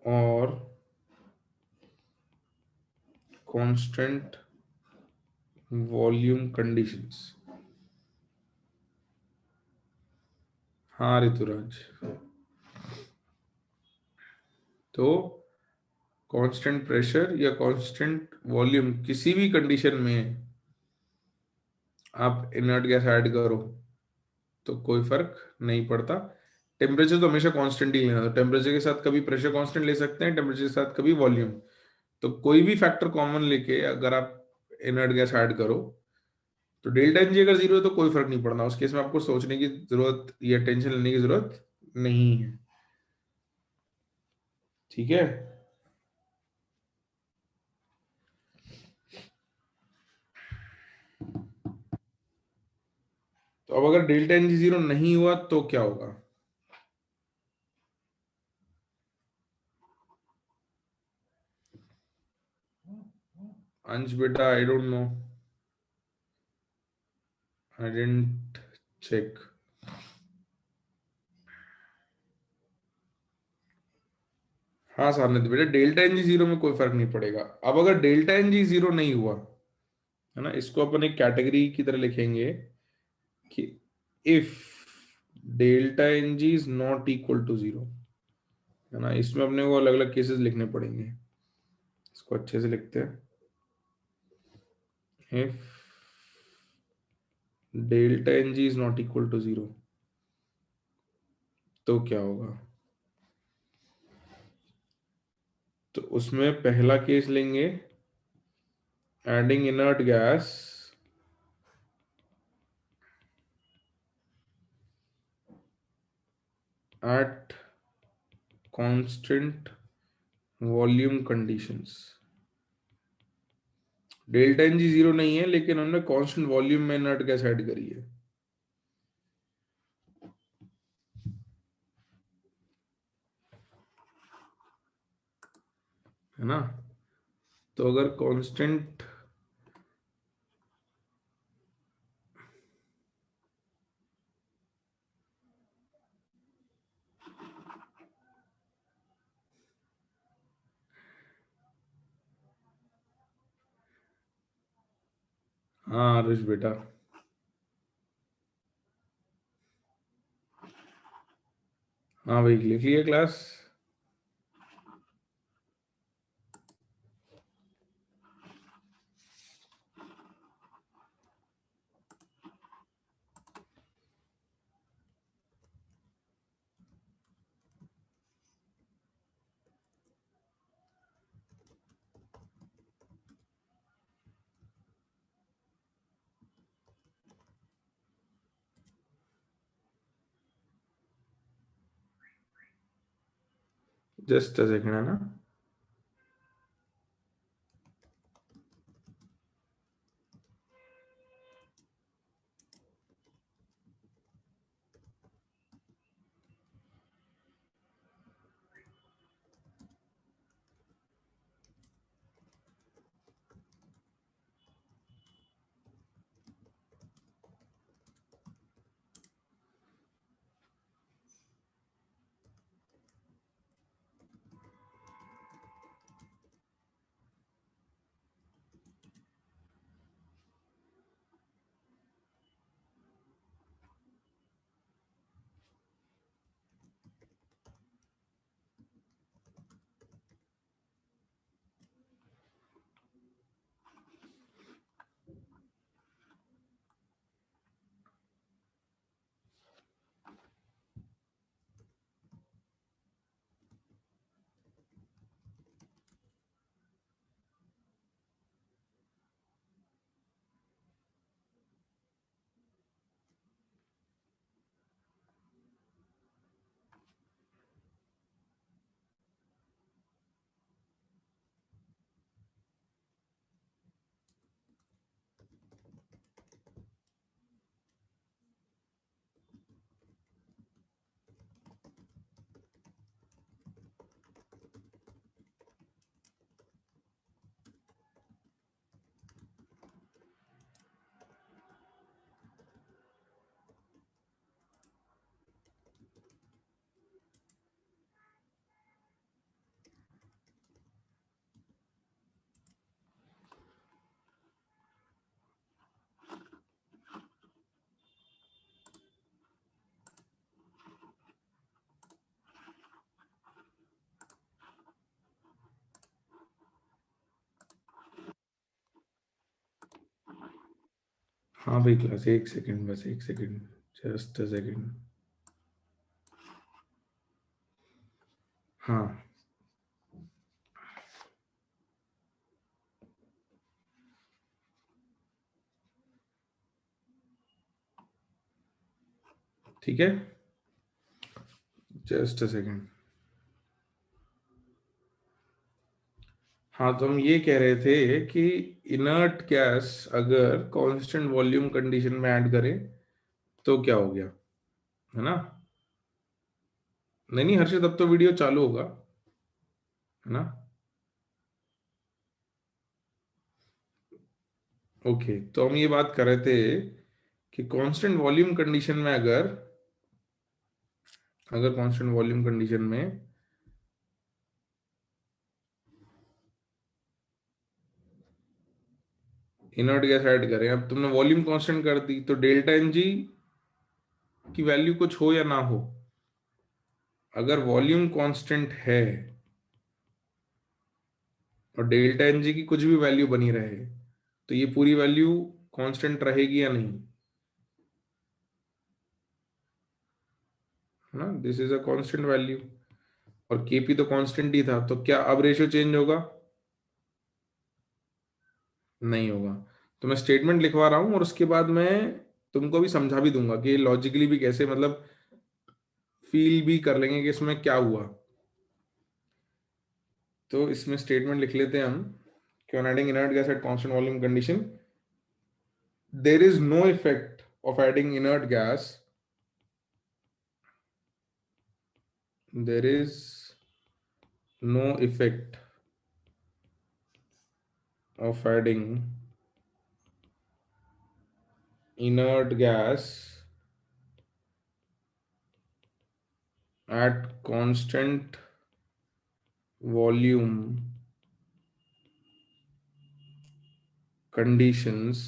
or constant volume conditions. हाँ ऋतुराज। तो constant pressure या constant volume किसी भी condition में आप inert gas add करो तो कोई फर्क नहीं पड़ता। टेम्परेचर तो हमेशा कांस्टेंट ही लेना, तो टेम्परेचर के साथ कभी प्रेशर कांस्टेंट ले सकते हैं, टेम्परेचर के साथ कभी वॉल्यूम। तो कोई भी फैक्टर कॉमन लेके अगर आप इनर्ट गैस ऐड करो तो डेल्टा एन जी अगर जीरो है तो कोई फर्क नहीं पड़ना, उस केस में आपको सोचने की जरूरत या टेंशन लेने की जरूरत नहीं है। ठीक है। तो अब अगर डेल्टा एन जी जीरो नहीं हुआ तो क्या होगा? अंश बेटा I don't know, I didn't check. हाँ सामने तो बेटा डेल्टा एन जी जीरो में कोई फर्क नहीं पड़ेगा। अब अगर डेल्टा एन जी जीरो नहीं हुआ है ना, इसको अपन एक कैटेगरी की तरह लिखेंगे कि if delta N G is not equal to zero, है ना। इसमें अपने को अलग अलग केसेस लिखने पड़ेंगे, इसको अच्छे से लिखते हैं। If delta N G is not equal to zero तो क्या होगा? तो उसमें पहला केस लेंगे, adding inert gas at constant volume conditions. Delta N G zero नहीं है लेकिन हमने कांस्टेंट वॉल्यूम में इनर्ट गैस ऐड करी है ना। तो अगर कांस्टेंट, हाँ आरुष बेटा, हाँ भाई लिख लिया क्लास। जस्ट अ सेकंड, है ना। हाँ भाई क्लास, एक सेकंड, बस एक सेकंड, जस्ट अ सेकंड। हाँ ठीक है, जस्ट अ सेकंड। हाँ तो हम ये कह रहे थे कि इनर्ट गैस अगर कांस्टेंट वॉल्यूम कंडीशन में ऐड करें तो क्या हो गया, है ना? नहीं नहीं हर्षित, अब तो वीडियो चालू होगा, है ना? ओके, तो हम ये बात कर रहे थे कि कांस्टेंट वॉल्यूम कंडीशन में अगर अगर कांस्टेंट वॉल्यूम कंडीशन में इनर्ट गैस ऐड करें, अब तुमने वॉल्यूम कांस्टेंट कर दी तो डेल्टा एन जी की वैल्यू कुछ हो या ना हो, अगर वॉल्यूम कांस्टेंट है और डेल्टा एन जी की कुछ भी वैल्यू बनी रहे, तो ये पूरी वैल्यू कांस्टेंट रहेगी या नहीं, है ना? This is a constant value, और केपी तो कांस्टेंट ही था, तो क्या अब रेशियो चेंज होगा? नहीं होगा। तो मैं स्टेटमेंट लिखवा रहा हूं और उसके बाद मैं तुमको भी समझा भी दूंगा कि लॉजिकली भी कैसे, मतलब फील भी कर लेंगे कि इसमें क्या हुआ। तो इसमें स्टेटमेंट लिख लेते हैं हम कि on adding inert gas at constant volume condition there is no effect of adding inert gas, there is no effect of adding inert gas at constant volume conditions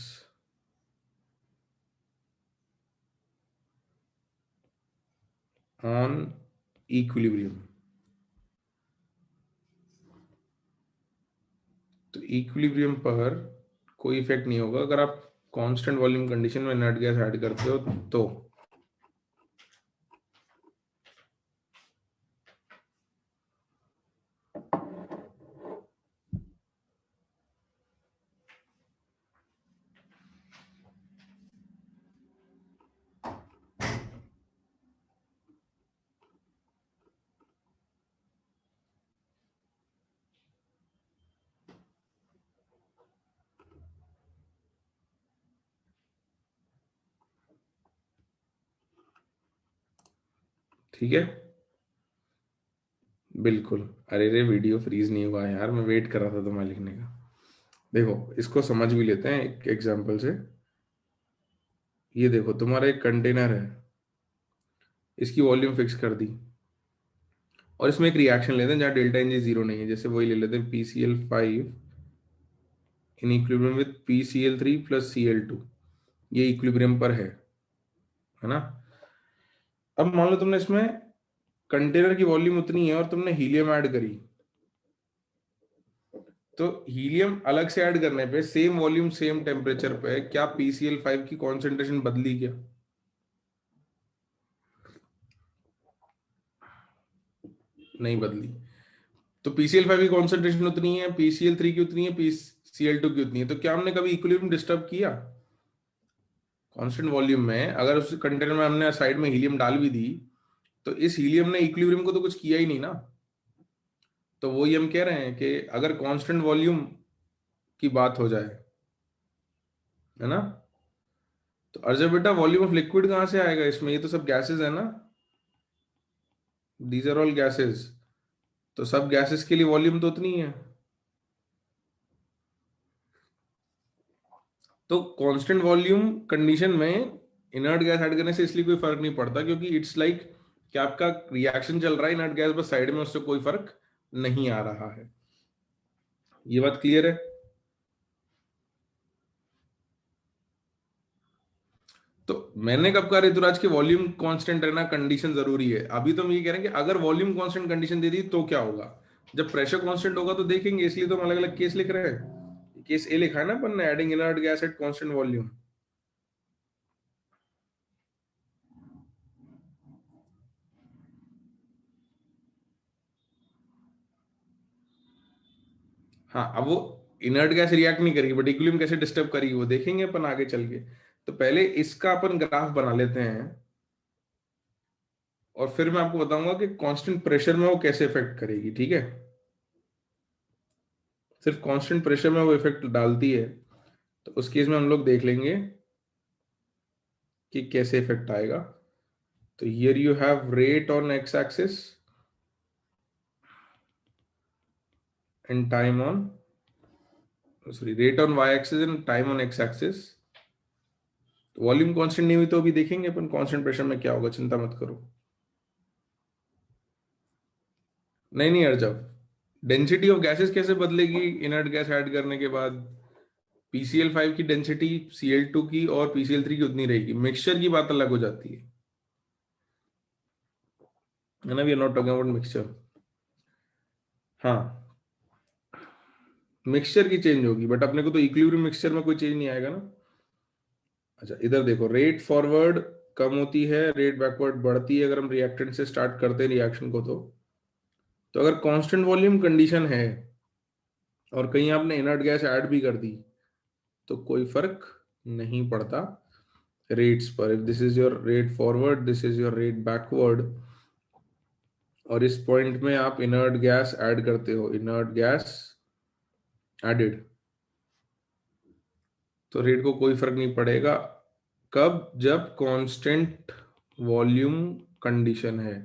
on equilibrium। तो equilibrium पर कोई effect नहीं होगा अगर आप constant volume condition में inert gas add करते हो तो। ठीक है, बिल्कुल। अरे रे, वीडियो फ्रीज नहीं हुआ है यार, मैं वेट कर रहा था तुम्हारे लिखने का। देखो, इसको समझ भी लेते हैं एक एग्जांपल से। ये देखो, तुम्हारा एक कंटेनर है, इसकी वॉल्यूम फिक्स कर दी, और इसमें एक रिएक्शन लेते हैं जहाँ डेल्टा एन जी जीरो नहीं है, जैसे वही ले लेते हैं PCl5 in equilibrium with PCl3 plus Cl2, ये इक्विलिब्रियम पर है ना? अब मान लो तुमने इसमें कंटेनर की वॉल्यूम उतनी है और तुमने हीलियम ऐड करी, तो हीलियम अलग से ऐड करने पे सेम वॉल्यूम सेम टेम्परेचर पे क्या PCl5 की कॉन्सेंट्रेशन बदली क्या? नहीं बदली। तो PCl5 की कॉन्सेंट्रेशन उतनी है, PCl3 की उतनी है, PCl2 की उतनी है, तो क्या हमने कभी इक्विलिब्रियम डिस्टर्ब किया? कांस्टेंट वॉल्यूम में अगर उस कंटेनर में हमने साइड में हीलियम डाल भी दी, तो इस हीलियम ने इक्विलिब्रियम को तो कुछ किया ही नहीं ना। तो वही हम कह रहे हैं कि अगर कांस्टेंट वॉल्यूम की बात हो जाए, है ना, तो अर्जे बेटा वॉल्यूम ऑफ लिक्विड कहाँ से आएगा इसमें? ये तो सब गैसेस है ना, दीज आर ऑल गैसेस। तो सब गैसेस के लिए वॉल्यूम तो उतनी है। तो कांस्टेंट वॉल्यूम कंडीशन में इनर्ट गैस ऐड करने से इसलिए कोई फर्क नहीं पड़ता, क्योंकि इट्स लाइक कि आपका रिएक्शन चल रहा है, इनर्ट गैस बस साइड में, उससे कोई फर्क नहीं आ रहा है। ये बात क्लियर है? तो मैंने कब कहा ऋतुराज की वॉल्यूम कांस्टेंट रहना कंडीशन जरूरी है? अभी तो हम ये कह रहे हैं कि अगर वॉल्यूम कांस्टेंट कंडीशन दे दी तो क्या होगा। जब प्रेशर कांस्टेंट होगा तो देखेंगे, इसलिए तो हम अलग अलग केस लिख रहे हैं। केस ए लिखा है ना अपन ने, adding inert gas at constant volume. हाँ, अब वो इनर्ट गैस रिएक्ट नहीं करेगी, बट इक्विलिब्रियम कैसे डिस्टर्ब करेगी वो देखेंगे अपन आगे चल के। तो पहले इसका अपन ग्राफ बना लेते हैं, और फिर मैं आपको बताऊंगा कि कांस्टेंट प्रेशर में वो कैसे इफेक्ट करेगी, ठीक है। सिर्फ कांस्टेंट प्रेशर में वो इफेक्ट डालती है, तो उस केस में हम लोग देख लेंगे कि कैसे इफेक्ट आएगा। तो here you have rate on X axis and time on, sorry, rate on Y axis and time on X axis. Volume constant नहीं हुई तो अभी देखेंगे अपन कांस्टेंट प्रेशर में क्या होगा, चिंता मत करो। नहीं नहीं अर्जब, डेंसिटी ऑफ गैसेस कैसे बदलेगी इनर्ट गैस ऐड करने के बाद? PCl5 की डेंसिटी Cl2 की और PCl3 की उतनी रहेगी, मिक्सचर की बात अलग हो जाती है ना, we are not talking about mixture. हाँ, मिक्सचर की चेंज होगी, बट अपने को तो इक्विलिब्रियम मिक्सचर में कोई चेंज नहीं आएगा ना। अच्छा, इधर देखो, रेट फॉरवर्ड कम होती है, रेट बैकवर्ड बढ़ती है अगर हम रिएक्टेंट से स्टार्ट करते हैं रिएक्शन को। तो अगर कांस्टेंट वॉल्यूम कंडीशन है और कहीं आपने इनर्ट गैस ऐड भी कर दी, तो कोई फर्क नहीं पड़ता रेट्स पर। If this is your rate forward, this is your rate backward, और इस पॉइंट में आप इनर्ट गैस ऐड करते हो, इनर्ट गैस एडेड, तो रेट को कोई फर्क नहीं पड़ेगा। कब? जब कांस्टेंट वॉल्यूम कंडीशन है।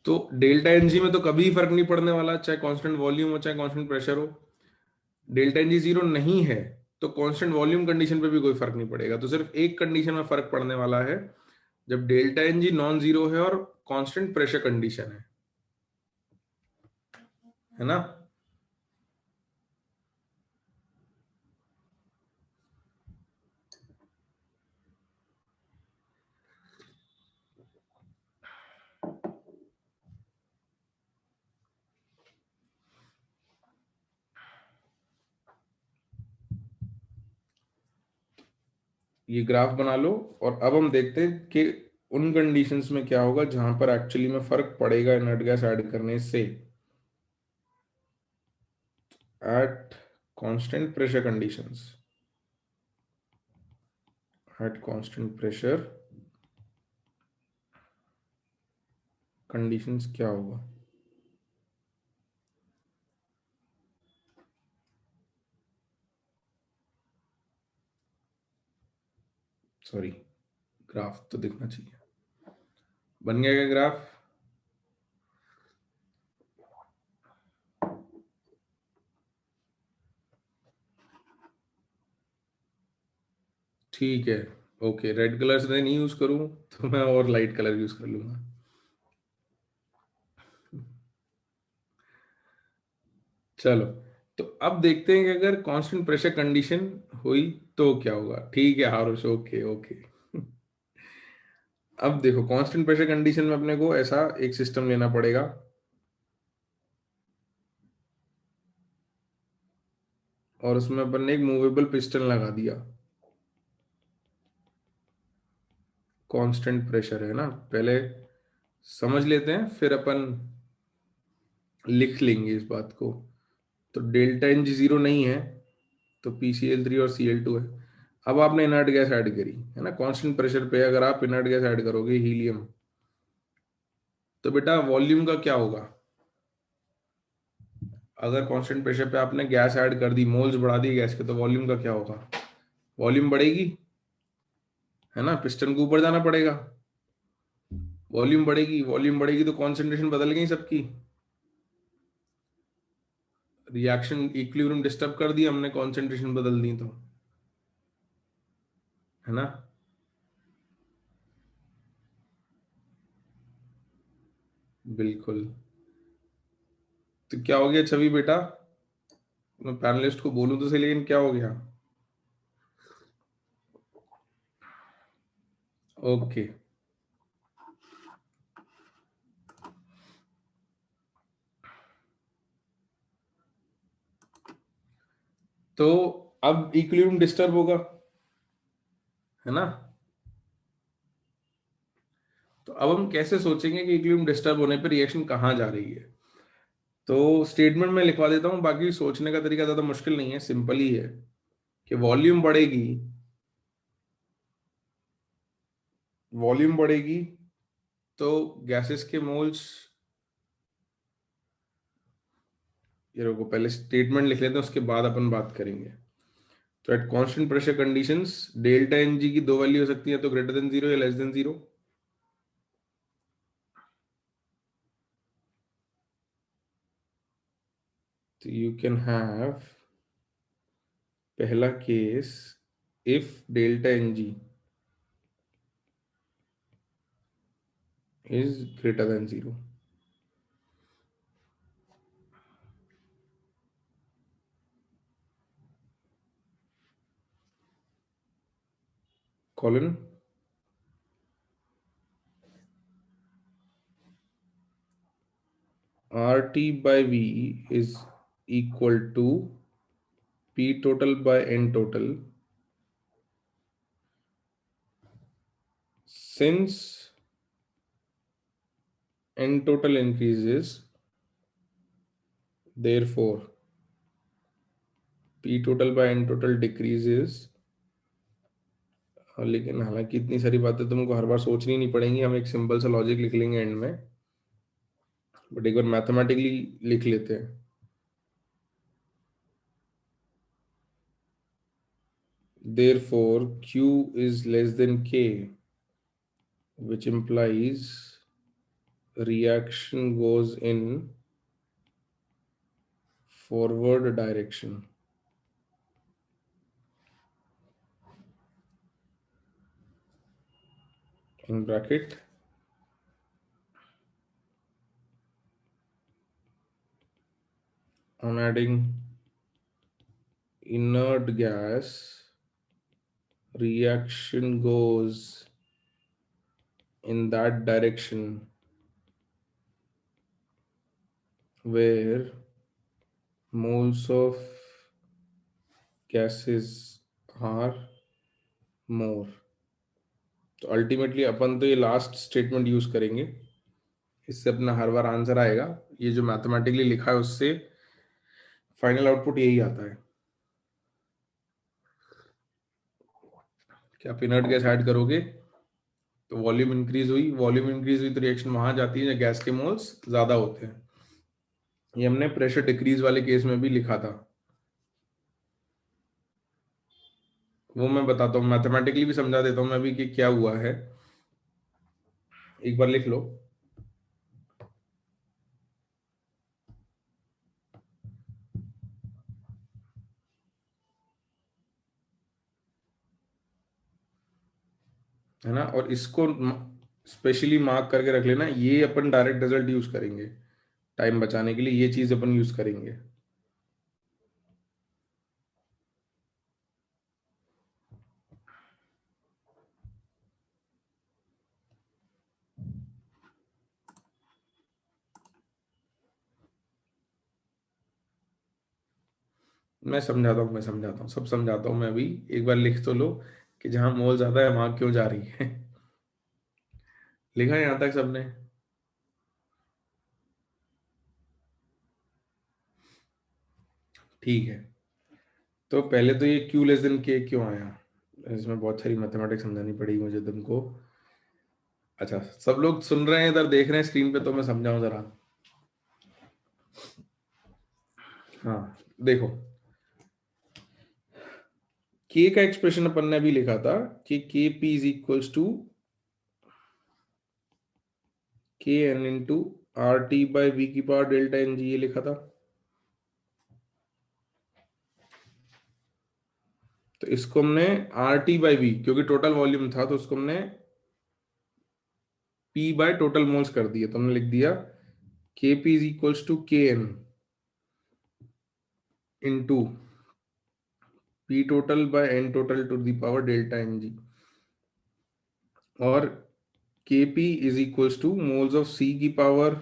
तो डेल्टा एनजी में तो कभी फर्क नहीं पड़ने वाला, चाहे कांस्टेंट वॉल्यूम हो चाहे कांस्टेंट प्रेशर हो। डेल्टा एनजी जीरो नहीं है तो कांस्टेंट वॉल्यूम कंडीशन पे भी कोई फर्क नहीं पड़ेगा। तो सिर्फ एक कंडीशन में फर्क पड़ने वाला है, जब डेल्टा एनजी नॉन जीरो है और कांस्टेंट प्रेशर कंडीशन है ना। ये ग्राफ बना लो, और अब हम देखते हैं कि उन कंडीशंस में क्या होगा जहां पर एक्चुअली में फर्क पड़ेगा इनर्ट गैस ऐड करने से। Eight constant pressure conditions, eight constant pressure conditions क्या होगा। सॉरी, ग्राफ तो दिखना चाहिए। बन गया क्या ग्राफ? ठीक है, ओके। रेड कलर से नहीं यूज करूं तो मैं और लाइट कलर यूज कर लूंगा। चलो, तो अब देखते हैं कि अगर कांस्टेंट प्रेशर कंडीशन हुई तो क्या होगा। ठीक है हारुष, ओके ओके। अब देखो, कांस्टेंट प्रेशर कंडीशन में अपने को ऐसा एक सिस्टम लेना पड़ेगा, और उसमें अपन ने एक मूवेबल पिस्टन लगा दिया। कांस्टेंट प्रेशर है ना, पहले समझ लेते हैं फिर अपन लिख लेंगे इस बात को। तो डेल्टा एन जी जीरो नहीं है, तो PCl3 और Cl2 है। अब आपने इनर्ट गैस ऐड करी है ना, कांस्टेंट प्रेशर पे अगर आप इनर्ट गैस ऐड करोगे हीलियम, तो बेटा वॉल्यूम का क्या होगा? अगर कांस्टेंट प्रेशर पे आपने गैस ऐड कर दी, मोल्स बढ़ा दी गैस के, तो वॉल्यूम का क्या होगा? वॉल्यूम बढ़ेगी, है ना, पिस्टन को ऊपर जाना पड़ेगा। वॉल्यूम बढ़ेगी, वॉल्यूम बढ़ेगी तो कॉन्सेंट्रेशन बदल गई सबकी। रिएक्शन इक्विलिब्रियम डिस्टर्ब कर दिया हमने, कॉन्सेंट्रेशन बदल दी तो, है ना। बिल्कुल। तो क्या हो गया छवि बेटा? मैं पैनलिस्ट को बोलूं तो सही, लेकिन क्या हो गया? ओके। तो अब इक्विलिब्रियम डिस्टर्ब होगा, है ना। तो अब हम कैसे सोचेंगे कि इक्विलिब्रियम डिस्टर्ब होने पर रिएक्शन कहाँ जा रही है। तो स्टेटमेंट में लिखवा देता हूँ, बाकी सोचने का तरीका ज़्यादा मुश्किल नहीं है, सिंपल ही है कि वॉल्यूम बढ़ेगी तो गैसेस के मोल्स, ये रुको पहले स्टेटमेंट लिख लेते हैं उसके बाद अपन बात करेंगे। तो at constant pressure conditions delta N G की दो वैल्यू हो सकती है, तो ग्रेटर देन जीरो या लेस देन जीरो। तो यू कैन हैव पहला case, if delta N G is greater than zero, colon RT by V is equal to P total by N total. Since N total increases, therefore P total by N total decreases. लेकिन हालांकि इतनी सारी बातें तुमको हर बार सोचनी नहीं पड़ेंगी, हम एक सिंपल सा लॉजिक लिख लेंगे एंड में, बट एक बार मैथमेटिकली लिख लेते हैं। Therefore Q is less than K, which implies reaction goes in forward direction. In bracket, on adding inert gas, reaction goes in that direction where moles of gases are more. तो ultimately अपन तो ये last statement use करेंगे, इससे अपना हर बार answer आएगा। ये जो mathematically लिखा है उससे फाइनल आउटपुट यही आता है कि आप इनर्ट गैस ऐड करोगे तो वॉल्यूम इंक्रीज हुई तो रिएक्शन वहां जाती है जहाँ गैस के मोल्स ज्यादा होते हैं। ये हमने प्रेशर डिक्रीज वाले केस में भी लिखा था, वो मैं बताता हूँ, मैथमेटिकली भी समझा देता हूँ मैं भी कि क्या हुआ है। एक बार लिख लो, है ना, और इसको स्पेशली मार्क करके रख लेना, ये अपन डायरेक्ट रिजल्ट यूज करेंगे टाइम बचाने के लिए, ये चीज अपन यूज करेंगे। मैं समझाता हूँ सब समझाता हूँ मैं भी। एक बार लिख तो लो कि जहां मोल ज्यादा है वहां क्यों जा रही है। लिखा है यहां तक सबने? ठीक है, तो पहले तो ये Q लेस देन K क्यों आया, इसमें बहुत सारी मैथमेटिक्स समझानी पड़ेगी मुझे तुमको। अच्छा, सब लोग सुन रहे हैं, इधर देख रहे हैं स्क्रीन पे, तो मैं समझाऊं जरा। हाँ देखो, K का एक्सप्रेशन अपन ने अभी लिखा था कि Kp is equals to Kn into R T by V की पावर डेल्टा एन जी, ये लिखा था। तो इसको हमने आर टी बाई वी, क्योंकि टोटल वॉल्यूम था तो उसको हमने P बाय टोटल मोल्स कर दिया, तो हमने लिख दिया Kp is equals to Kn into P total by N total to the power delta N G, और Kp is equals to moles of C की power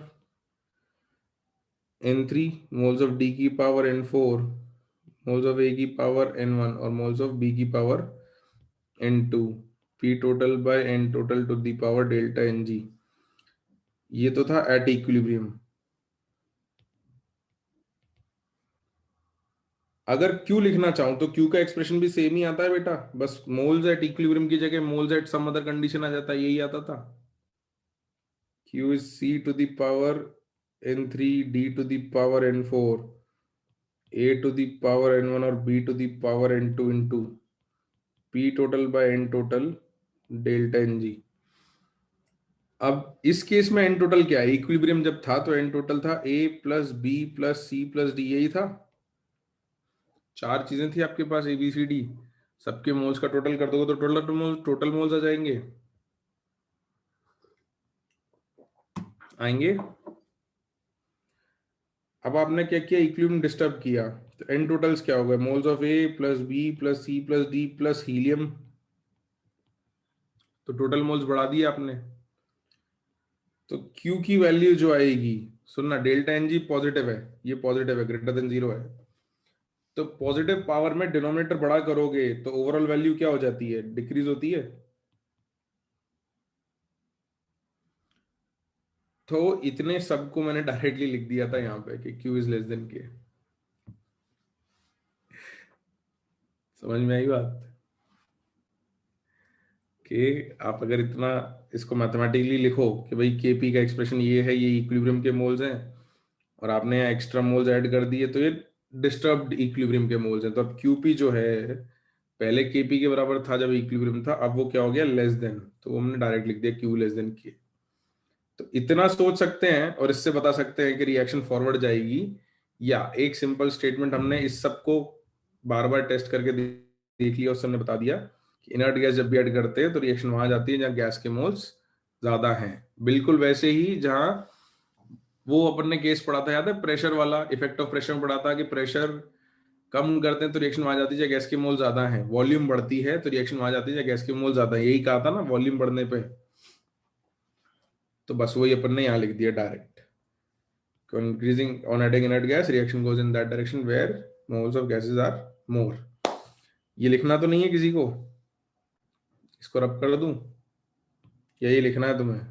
N3, moles of D की power N4, moles of A की power N1 और moles of B की power N2, P total by N total to the power delta N G. ये तो था at equilibrium. अगर Q लिखना चाहूं तो Q का एक्सप्रेशन भी सेम ही आता है बेटा, बस मोल्स एट इक्विलिब्रियम की जगह moles at some other condition आ जाता है, यही आता था। Q is C to the power n3 D to the power n4 A to the power n1 और B to the power n2 into P total by n total delta N G. अब इस case में N total क्या है, equilibrium जब था तो N total था A plus B plus C plus D, यही था। चार चीजें थी आपके पास ए बी सी डी, सबके मोल्स का टोटल कर दोगे तो टोटल मोल्स आ जाएंगे, आएंगे। अब आपने क्या किया, इक्विलिब्रियम डिस्टर्ब किया, तो एन टोटल्स क्या हो गए, moles of A plus B plus C plus D plus helium, तो टोटल मोल्स बढ़ा दिए आपने। तो Q की वैल्यू जो आएगी, सुनना, डेल्टा एन जी पॉजिटिव है, ये पॉजिटिव है, ग्रेटर देन जीरो है, तो पॉजिटिव पावर में डिनोमिनेटर बड़ा करोगे तो ओवरऑल वैल्यू क्या हो जाती है, डिक्रीज होती है। तो इतने सबको मैंने डायरेक्टली लिख दिया था यहाँ पे कि Q इज लेस देन के। समझ में आई बात, कि आप अगर इतना इसको मैथमेटिकली लिखो कि भाई Kp का एक्सप्रेशन ये है, ये इक्विलिब्रियम के मोल्स हैं, और आपने एक्स्ट्रा मोल्स ऐड कर दिए तो ये डिस्टर्ब्ड इक्विलिब्रियम के मोल्स हैं, तो अब Qp जो है पहले Kp के बराबर था जब इक्विलिब्रियम था, अब वो क्या हो गया, लेस देन, तो वो हमने डायरेक्ट लिख दिया Q लेस देन के। तो इतना सोच सकते हैं और इससे बता सकते हैं कि रिएक्शन फॉरवर्ड जाएगी, या एक सिंपल स्टेटमेंट हमने इस सब को बार बार टेस्ट करके देख लिया, उससे हमने बता दिया कि इनर्ट गैस जब भी ऐड करते हैं तो रिएक्शन वहां जाती है जहां गैस के मोल्स ज्यादा हैं। बिल्कुल वैसे ही जहां वो अपन ने केस पढ़ा था, याद है, प्रेशर वाला, इफेक्ट ऑफ प्रेशर में पढ़ा था कि प्रेशर कम करते हैं तो रिएक्शन वहां जाती है जहाँ गैस के मोल ज्यादा है, वॉल्यूम बढ़ती है तो रिएक्शन वहां जाती है जहाँ गैस के मोल ज्यादा है, यही कहा था ना वॉल्यूम बढ़ने पे। तो बस वही अपन ने यहाँ लिख दिया direct, increasing on adding inert gas reaction goes in that direction where moles of gases are more। ये लिखना तो नहीं है किसी को, इसको रब कर दूं, या ये लिखना है तुम्हें?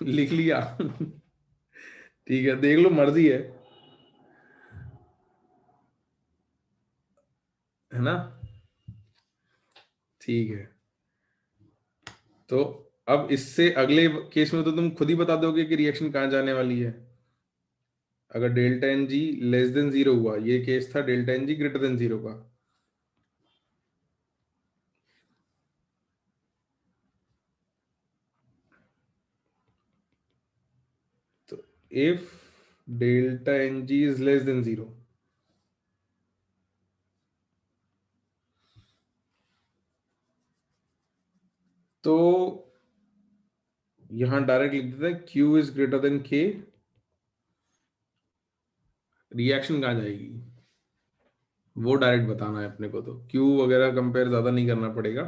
लिख लिया ठीक है, देख लो, मर्जी है ना, ठीक है। तो अब इससे अगले केस में तो तुम खुद ही बता दोगे कि रिएक्शन कहाँ जाने वाली है। अगर delta N G less than zero हुआ, ये केस था delta N G greater than zero का, तो if delta N G is less than zero, तो यहां डायरेक्ट लिख देते हैं Q is greater than K, reaction कहाँ जाएगी वो डायरेक्ट बताना है अपने को, तो Q वगैरह कंपेयर ज्यादा नहीं करना पड़ेगा,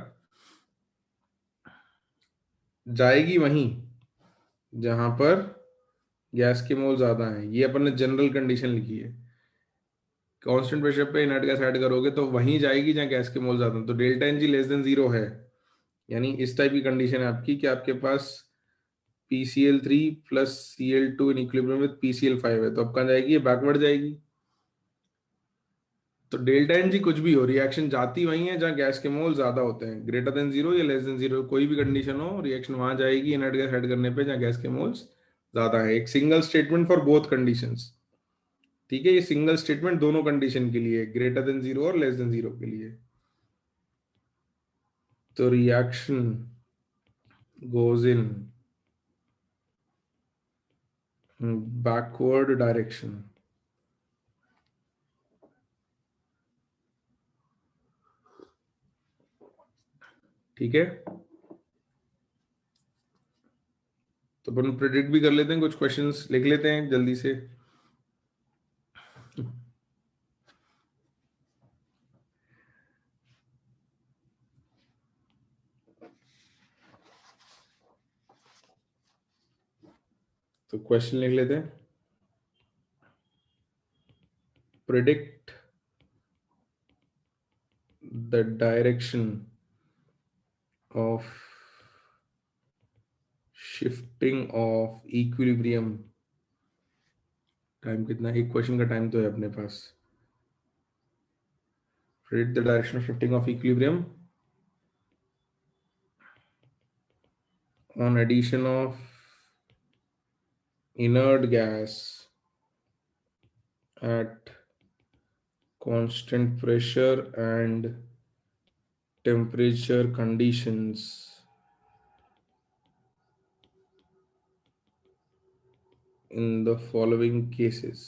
जाएगी वहीं जहां पर गैस के मोल ज्यादा हैं, ये अपन ने जनरल कंडीशन लिखी है। कांस्टेंट प्रेशर पे इनर्ट गैस ऐड करोगे तो वहीं जाएगी जहां गैस के मोल ज्यादा हैं, तो delta N G less than zero है, यानी इस टाइप की कंडीशन है आपकी कि आपके पास PCl3 plus Cl2 in equilibrium with PCl5 है, तो अब कहाँ जाएगी, ये बैकवर्ड जाएगी। तो डेल्टा एन जी कुछ भी हो, रिएक्शन जाती वही है जहां गैस के मोल ज्यादा होते हैं, ग्रेटर देन जीरो या लेस देन जीरो, कोई भी कंडीशन हो, रिएक्शन वहां जाएगी इनर्ट गैस ऐड करने पे जहां गैस के मोल्स ज्यादा है। एक single statement for both conditions, ठीक है, ये सिंगल स्टेटमेंट दोनों कंडीशन के लिए, ग्रेटर देन जीरो और लेस देन जीरो के लिए। तो reaction goes in backward direction, ठीक है। तो अपन प्रेडिक्ट भी कर लेते हैं, कुछ क्वेश्चंस लिख लेते हैं जल्दी से। तो क्वेश्चन लिख लेते हैं, predict the direction of shifting of equilibrium, time कितना, एक क्वेश्चन का टाइम तो है अपने पास। Predict the direction of shifting of equilibrium on addition of inert gas at constant pressure and temperature conditions in the following cases।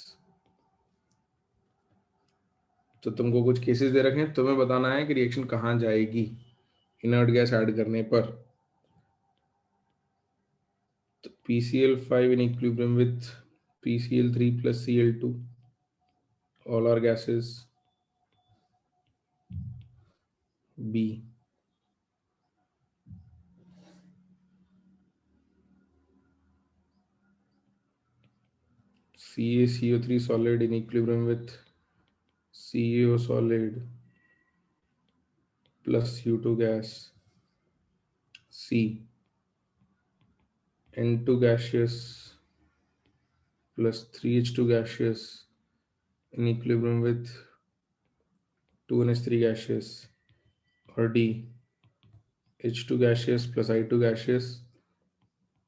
तो तुमको कुछ केसेस दे रखे हैं, तुम्हें बताना है कि रिएक्शन कहाँ जाएगी इनर्ट गैस ऐड करने पर। तो PCl5 in equilibrium with PCl3 plus Cl2, all are gases। B, CaCO3 solid in equilibrium with CaO solid plus U2 gas। C, N2 gaseous plus 3H2 gaseous in equilibrium with 2NH3 gaseous। और D, H2 gaseous plus I2 gaseous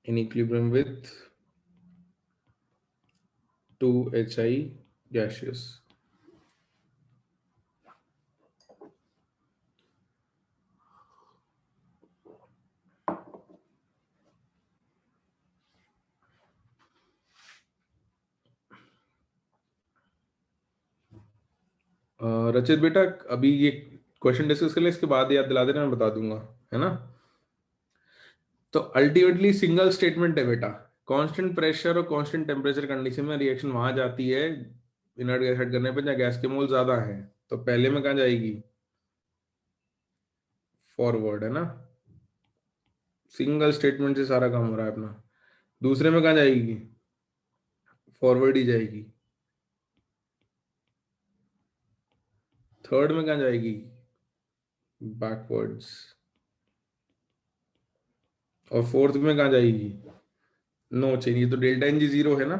in equilibrium with 2HI gaseous। रचित बेटा, अभी ये question discuss कर ले, इसके बाद याद दिला देना, मैं बता दूंगा, है ना। तो अल्टीमेटली सिंगल स्टेटमेंट है बेटा, कांस्टेंट प्रेशर और कांस्टेंट टेम्परेचर कंडीशन में रिएक्शन वहां जाती है इनर्ट गैस ऐड करने पे जहाँ गैस के मोल ज्यादा है। तो पहले में कहाँ जाएगी, फॉरवर्ड, है ना, सिंगल स्टेटमेंट से सारा काम हो रहा है अपना। दूसरे में कहाँ जाएगी, फॉरवर्ड ही जाएगी। थर्ड में कहाँ जाएगी, बैकवर्ड्स। और फोर्थ में कहाँ जाएगी, नो चेंज। ये तो डेल्टा एन जी जीरो है ना,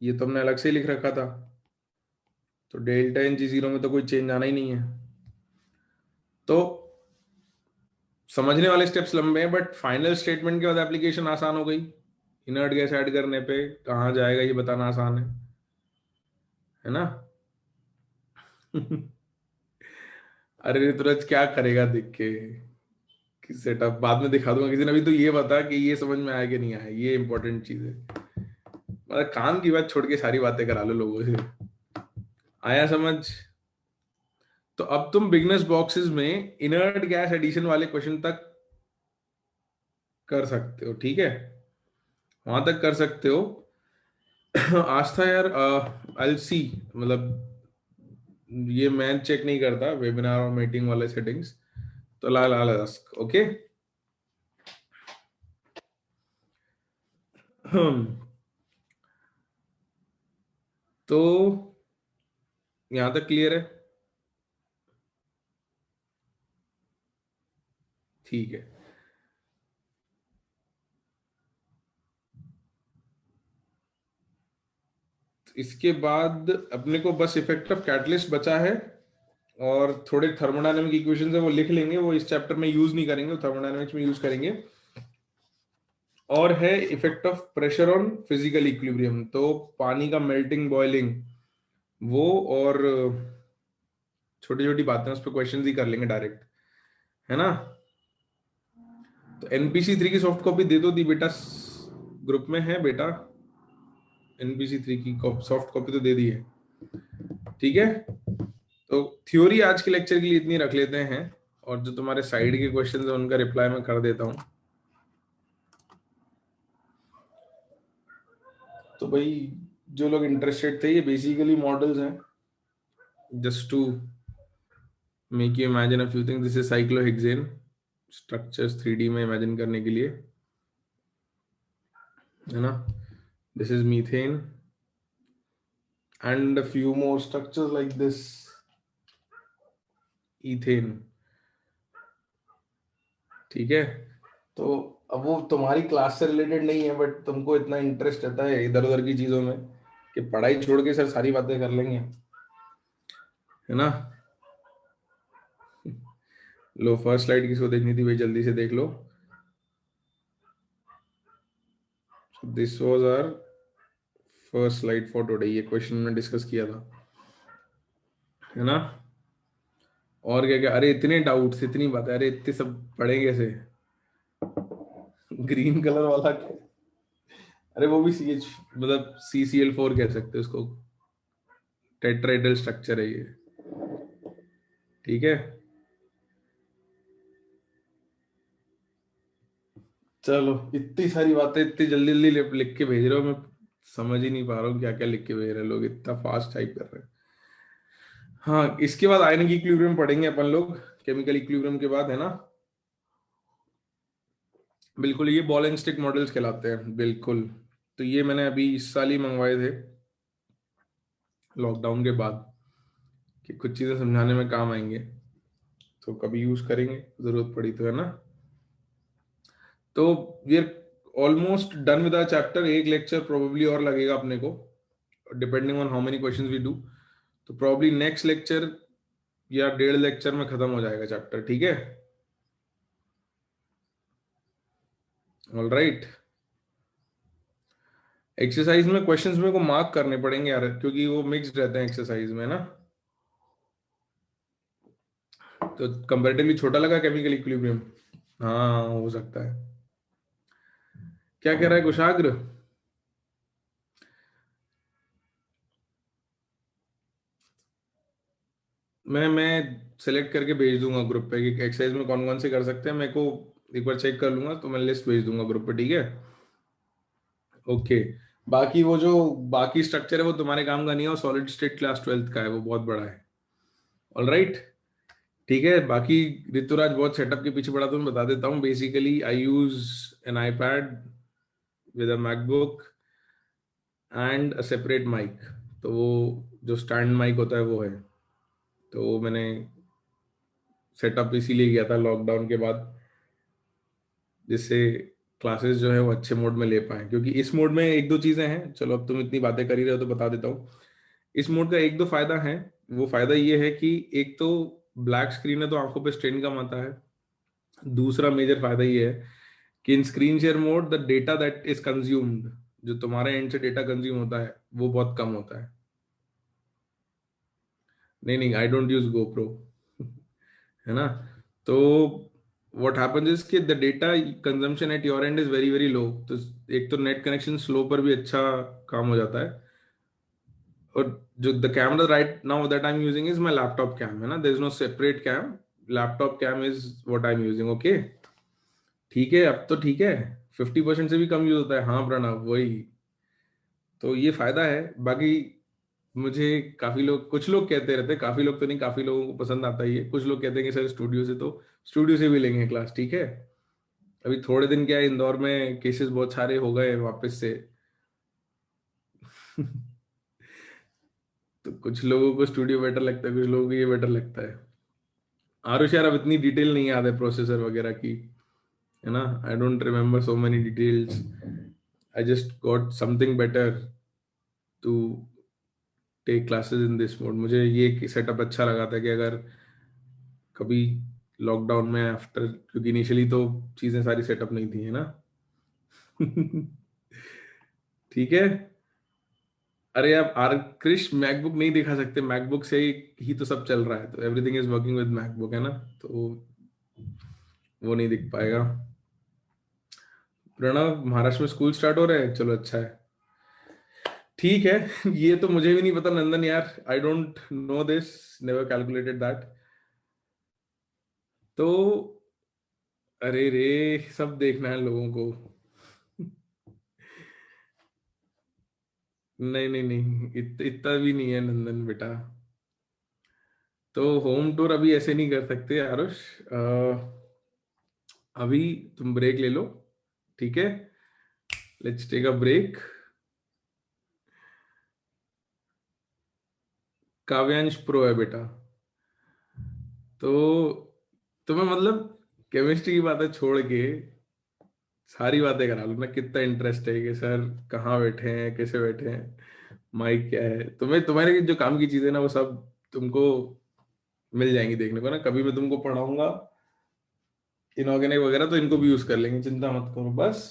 ये तो हमने अलग से ही लिख रखा था। तो डेल्टा एन जी जीरो में तो कोई चेंज आना ही नहीं है। तो समझने वाले स्टेप्स लंबे हैं, बट फाइनल स्टेटमेंट के बाद एप्लीकेशन आसान हो गई। इनर्ट गैस ऐड करने पे कहाँ जाएगा ये बताना आसान है ना। अरे ऋतुराज क्या करेगा देख के, किस सेटअप बाद में दिखा दूंगा किसी ने। अभी तो ये बता कि ये समझ में आया कि नहीं आया, ये इंपॉर्टेंट चीज है। मतलब काम की बात छोड़ के सारी बातें करा लो लोगों से। आया समझ। तो अब तुम बिगनर्स बॉक्सेस में इनर्ट गैस एडिशन वाले क्वेश्चन तक कर सकते हो, ठीक है, वहां तक कर सकते हो। आस्था यार, आई सी, मतलब ये मैं चेक नहीं करता वेबिनार और मीटिंग वाले सेटिंग्स, तो लाल लाल आस्क, ओके। तो यहां तक क्लियर है, ठीक है। इसके बाद अपने को बस इफेक्ट ऑफ कैटलिस्ट बचा है, और थोड़े थर्मोडायनेमिक इक्वेशन है वो लिख लेंगे, वो इस चैप्टर में यूज नहीं करेंगे, थर्मोडायनेमिक्स में यूज करेंगे। और है effect of pressure on physical equilibrium, तो पानी का मेल्टिंग बॉइलिंग वो, और छोटी छोटी बातें उस पर क्वेश्चन ही कर लेंगे डायरेक्ट, है ना। तो NPC3 की सॉफ्ट कॉपी दे दो दी बेटा, ग्रुप में है बेटा, NPC3 की सॉफ्ट कॉपी तो दे दी है, ठीक है। तो थ्योरी आज के लेक्चर के लिए इतनी रख लेते हैं, और जो तुम्हारे साइड के क्वेश्चन है उनका रिप्लाई मैं कर देता हूँ। तो भाई जो लोग इंटरेस्टेड थे, ये बेसिकली मॉडल्स हैं, just to make you imagine a few things. This is cyclohexane structures 3D में इमेजिन करने के लिए, है ना। This is methane and a few more structures like this, ethane, ठीक है। तो अब वो तुम्हारी क्लास से रिलेटेड नहीं है, बट तुमको इतना इंटरेस्ट रहता है इधर उधर की चीजों में कि पढ़ाई छोड़ के सर सारी बातें कर लेंगे, है ना। लो फर्स्ट स्लाइड किसको देखनी थी भाई, जल्दी से देख लो। This was our first slide for today, ये क्वेश्चन में डिस्कस किया था, है ना। और क्या क्या, अरे इतने डाउट्स, इतनी बातें, अरे इतने सब पढ़े कैसे। ग्रीन कलर वाला क्या? अरे वो भी सी एच, मतलब CCl4 कह सकते हैं उसको, टेट्राहेड्रल स्ट्रक्चर है ये, ठीक है। चलो इतनी सारी बातें इतनी जल्दी जल्दी लिख के भेज रहे हो, मैं समझ ही नहीं पा रहा हूँ क्या क्या लिख के भेज रहे हैं लोग, इतना फास्ट टाइप कर रहे हैं। हाँ, इसके बाद आयनिक इक्विलिब्रियम पढ़ेंगे अपन लोग, केमिकल इक्विलिब्रियम के बाद, है ना। बिल्कुल, ये बॉल एंड स्टिक मॉडल्स कहलाते हैं, बिल्कुल। तो ये मैंने अभी इस साल ही मंगवाए थे, लॉकडाउन के बाद, कि कुछ चीजें समझाने में काम आएंगे, तो कभी यूज करेंगे जरूरत पड़ी तो, है ना। तो we are almost done with our chapter, एक लेक्चर प्रोबेबली और लगेगा अपने को, depending on how many questions we do. तो प्रोबेबली नेक्स्ट लेक्चर या 1.5 लेक्चर में खत्म हो जाएगा चैप्टर, ठीक है। All right. एक्सरसाइज में क्वेश्चंस में को मार्क करने पड़ेंगे यार, क्योंकि वो मिक्स्ड रहते हैं एक्सरसाइज में ना। तो कंपैरेटिवली छोटा लगा केमिकल इक्विलिब्रियम। हाँ हो सकता है। क्या कह रहा है कुशाग्र? मैं सेलेक्ट करके भेज दूंगा ग्रुप पे कि एक्सरसाइज में कौन कौन से कर सकते हैं, मेरे को एक बार चेक कर लूंगा, तो मैं लिस्ट भेज दूंगा ग्रुप पे, ठीक है। ओके। बाकी वो जो बाकी स्ट्रक्चर है वो तुम्हारे काम का नहीं है, वो सॉलिड स्टेट क्लास 12th का है, वो बहुत बड़ा है। All right. ठीक है, बाकी ऋतुराज बहुत सेटअप के पीछे पड़ा, तो मैं बता देता हूँ। Basically I use an iPad with a MacBook and a separate mic. तो वो जो स्टैंड माइक होता है वो है, तो वो मैंने सेटअप इसीलिए किया था लॉकडाउन के बाद, जिससे क्लासेस जो है वो अच्छे मोड में ले पाए। क्योंकि इस मोड में एक दो चीजें हैं, चलो अब तुम इतनी बातें कर ही रहे हो तो बता देता हूँ। इस मोड का एक दो फायदा है। वो फायदा ये है कि एक तो ब्लैक स्क्रीन है तो आंखों पे स्ट्रेन कम आता है। दूसरा मेजर फायदा ये है कि इन screen share mode the data that is consumed, जो तुम्हारे एंड से डेटा कंज्यूम होता है वो बहुत कम होता है। नहीं नहीं, आई डोंट यूज गोप्रो, है ना। तो व्हाट हैपेंस इज कि the data consumption at your and is very very low. तो एक तो नेट कनेक्शन स्लो पर भी अच्छा काम हो जाता है। और जो the camera right now that I am using is my laptop cam, है ना, there is no separate cam, laptop cam is what I am using, okay. ठीक है, अब तो ठीक है। 50% से भी कम यूज होता है, हाँ प्रणव वही। तो ये फायदा है। बाकी मुझे काफी लोग, कुछ लोग कहते रहते, काफी लोग तो नहीं, काफी लोगों को पसंद आता ही है। कुछ लोग कहते हैं कि सर स्टूडियो से, तो स्टूडियो से भी लेंगे क्लास, ठीक है। अभी थोड़े दिन क्या है, इंदौर में केसेस बहुत सारे हो गए वापस से। तो कुछ लोगों को स्टूडियो बेटर लगता है, कुछ लोगों को ये बेटर लगता है। आरुष यार, अब इतनी डिटेल नहीं याद है प्रोसेसर वगैरह की, है ना। I don't remember so many details. I just got something better to take classes in this mode. मुझे ये सेटअप अच्छा लगा था कि अगर कभी लॉकडाउन में आफ्टर, क्योंकि इनिशियली तो चीजें सारी सेटअप नहीं थी, है ना। ठीक है। अरे आप आर क्रिश मैकबुक नहीं दिखा सकते, मैकबुक से ही तो सब चल रहा है, तो everything is working with MacBook, है ना। तो वो नहीं दिख पाएगा। प्रणव, महाराष्ट्र में स्कूल स्टार्ट हो रहे हैं, चलो अच्छा है। ठीक है। ये तो मुझे भी नहीं पता नंदन यार, आई don't no this, never calculated that. तो अरे रे, सब देखना है लोगों को। नहीं नहीं नहीं, इतना भी नहीं है नंदन बेटा। तो होम टूर अभी ऐसे नहीं कर सकते आरुष। अभी तुम ब्रेक ले लो, ठीक है। Let's take a break. Kavyansh pro है बेटा। तो तुम्हें मतलब केमिस्ट्री की बातें छोड़ के सारी बातें करा लो ना, कितना इंटरेस्ट है कि सर कहाँ बैठे हैं, कैसे बैठे हैं, माइक क्या है, तुम्हें तुम्हारे जो काम की चीजें ना वो सब तुमको मिल जाएंगी देखने को ना। कभी मैं तुमको पढ़ाऊंगा इनऑर्गेनिक वगैरह तो इनको भी यूज कर लेंगे, चिंता मत करो बस।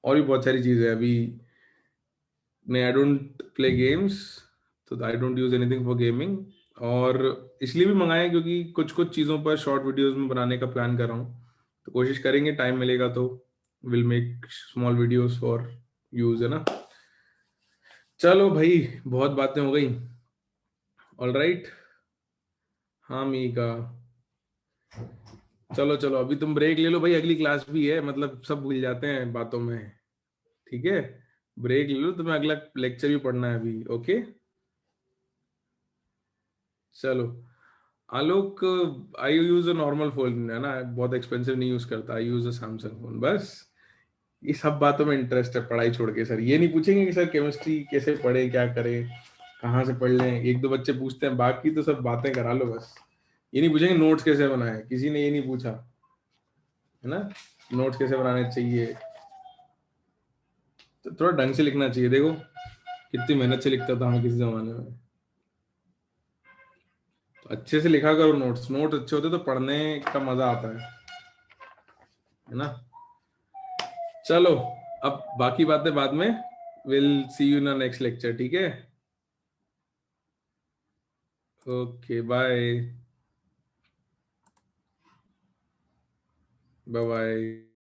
और भी बहुत सारी चीजें हैं अभी। नहीं, आई डोंट प्ले गेम्स, तो I don't use anything for gaming. और इसलिए भी मंगाया है क्योंकि कुछ कुछ चीज़ों पर शॉर्ट वीडियोस में बनाने का प्लान कर रहा हूँ, तो कोशिश करेंगे टाइम मिलेगा तो will make small videos for use, है ना। चलो भाई, बहुत बातें हो गई। All right. हाँ मीका, चलो चलो अभी तुम ब्रेक ले लो भाई, अगली क्लास भी है, मतलब सब भूल जाते हैं बातों में। ठीक है, ब्रेक ले लो, तुम्हें अगला लेक्चर भी पढ़ना है अभी। ओके, चलो। आलोक, आई यूज अ नॉर्मल फोन, है ना, बहुत एक्सपेंसिव नहीं यूज करता, आई यूज अ सैमसंग फोन बस। ये सब बातों में इंटरेस्ट है, पढ़ाई छोड़ के। सर ये नहीं पूछेंगे कि सर केमिस्ट्री कैसे पढ़े, क्या करें, कहाँ से पढ़ लें, एक दो बच्चे पूछते हैं, बाकी तो सब बातें करा लो बस। ये नहीं पूछेंगे नोट्स कैसे बनाए, किसी ने ये नहीं पूछा, है ना। नोट्स कैसे बनाने चाहिए, तो थोड़ा ढंग से लिखना चाहिए। देखो कितनी मेहनत से लिखता था मैं किसी जमाने में, तो अच्छे से लिखा करो नोट्स, नोट्स अच्छे होते तो पढ़ने का मजा आता है ना। चलो, अब बाकी बातें बाद में, will see you in next lecture, ठीक है। Okay bye. Bye bye.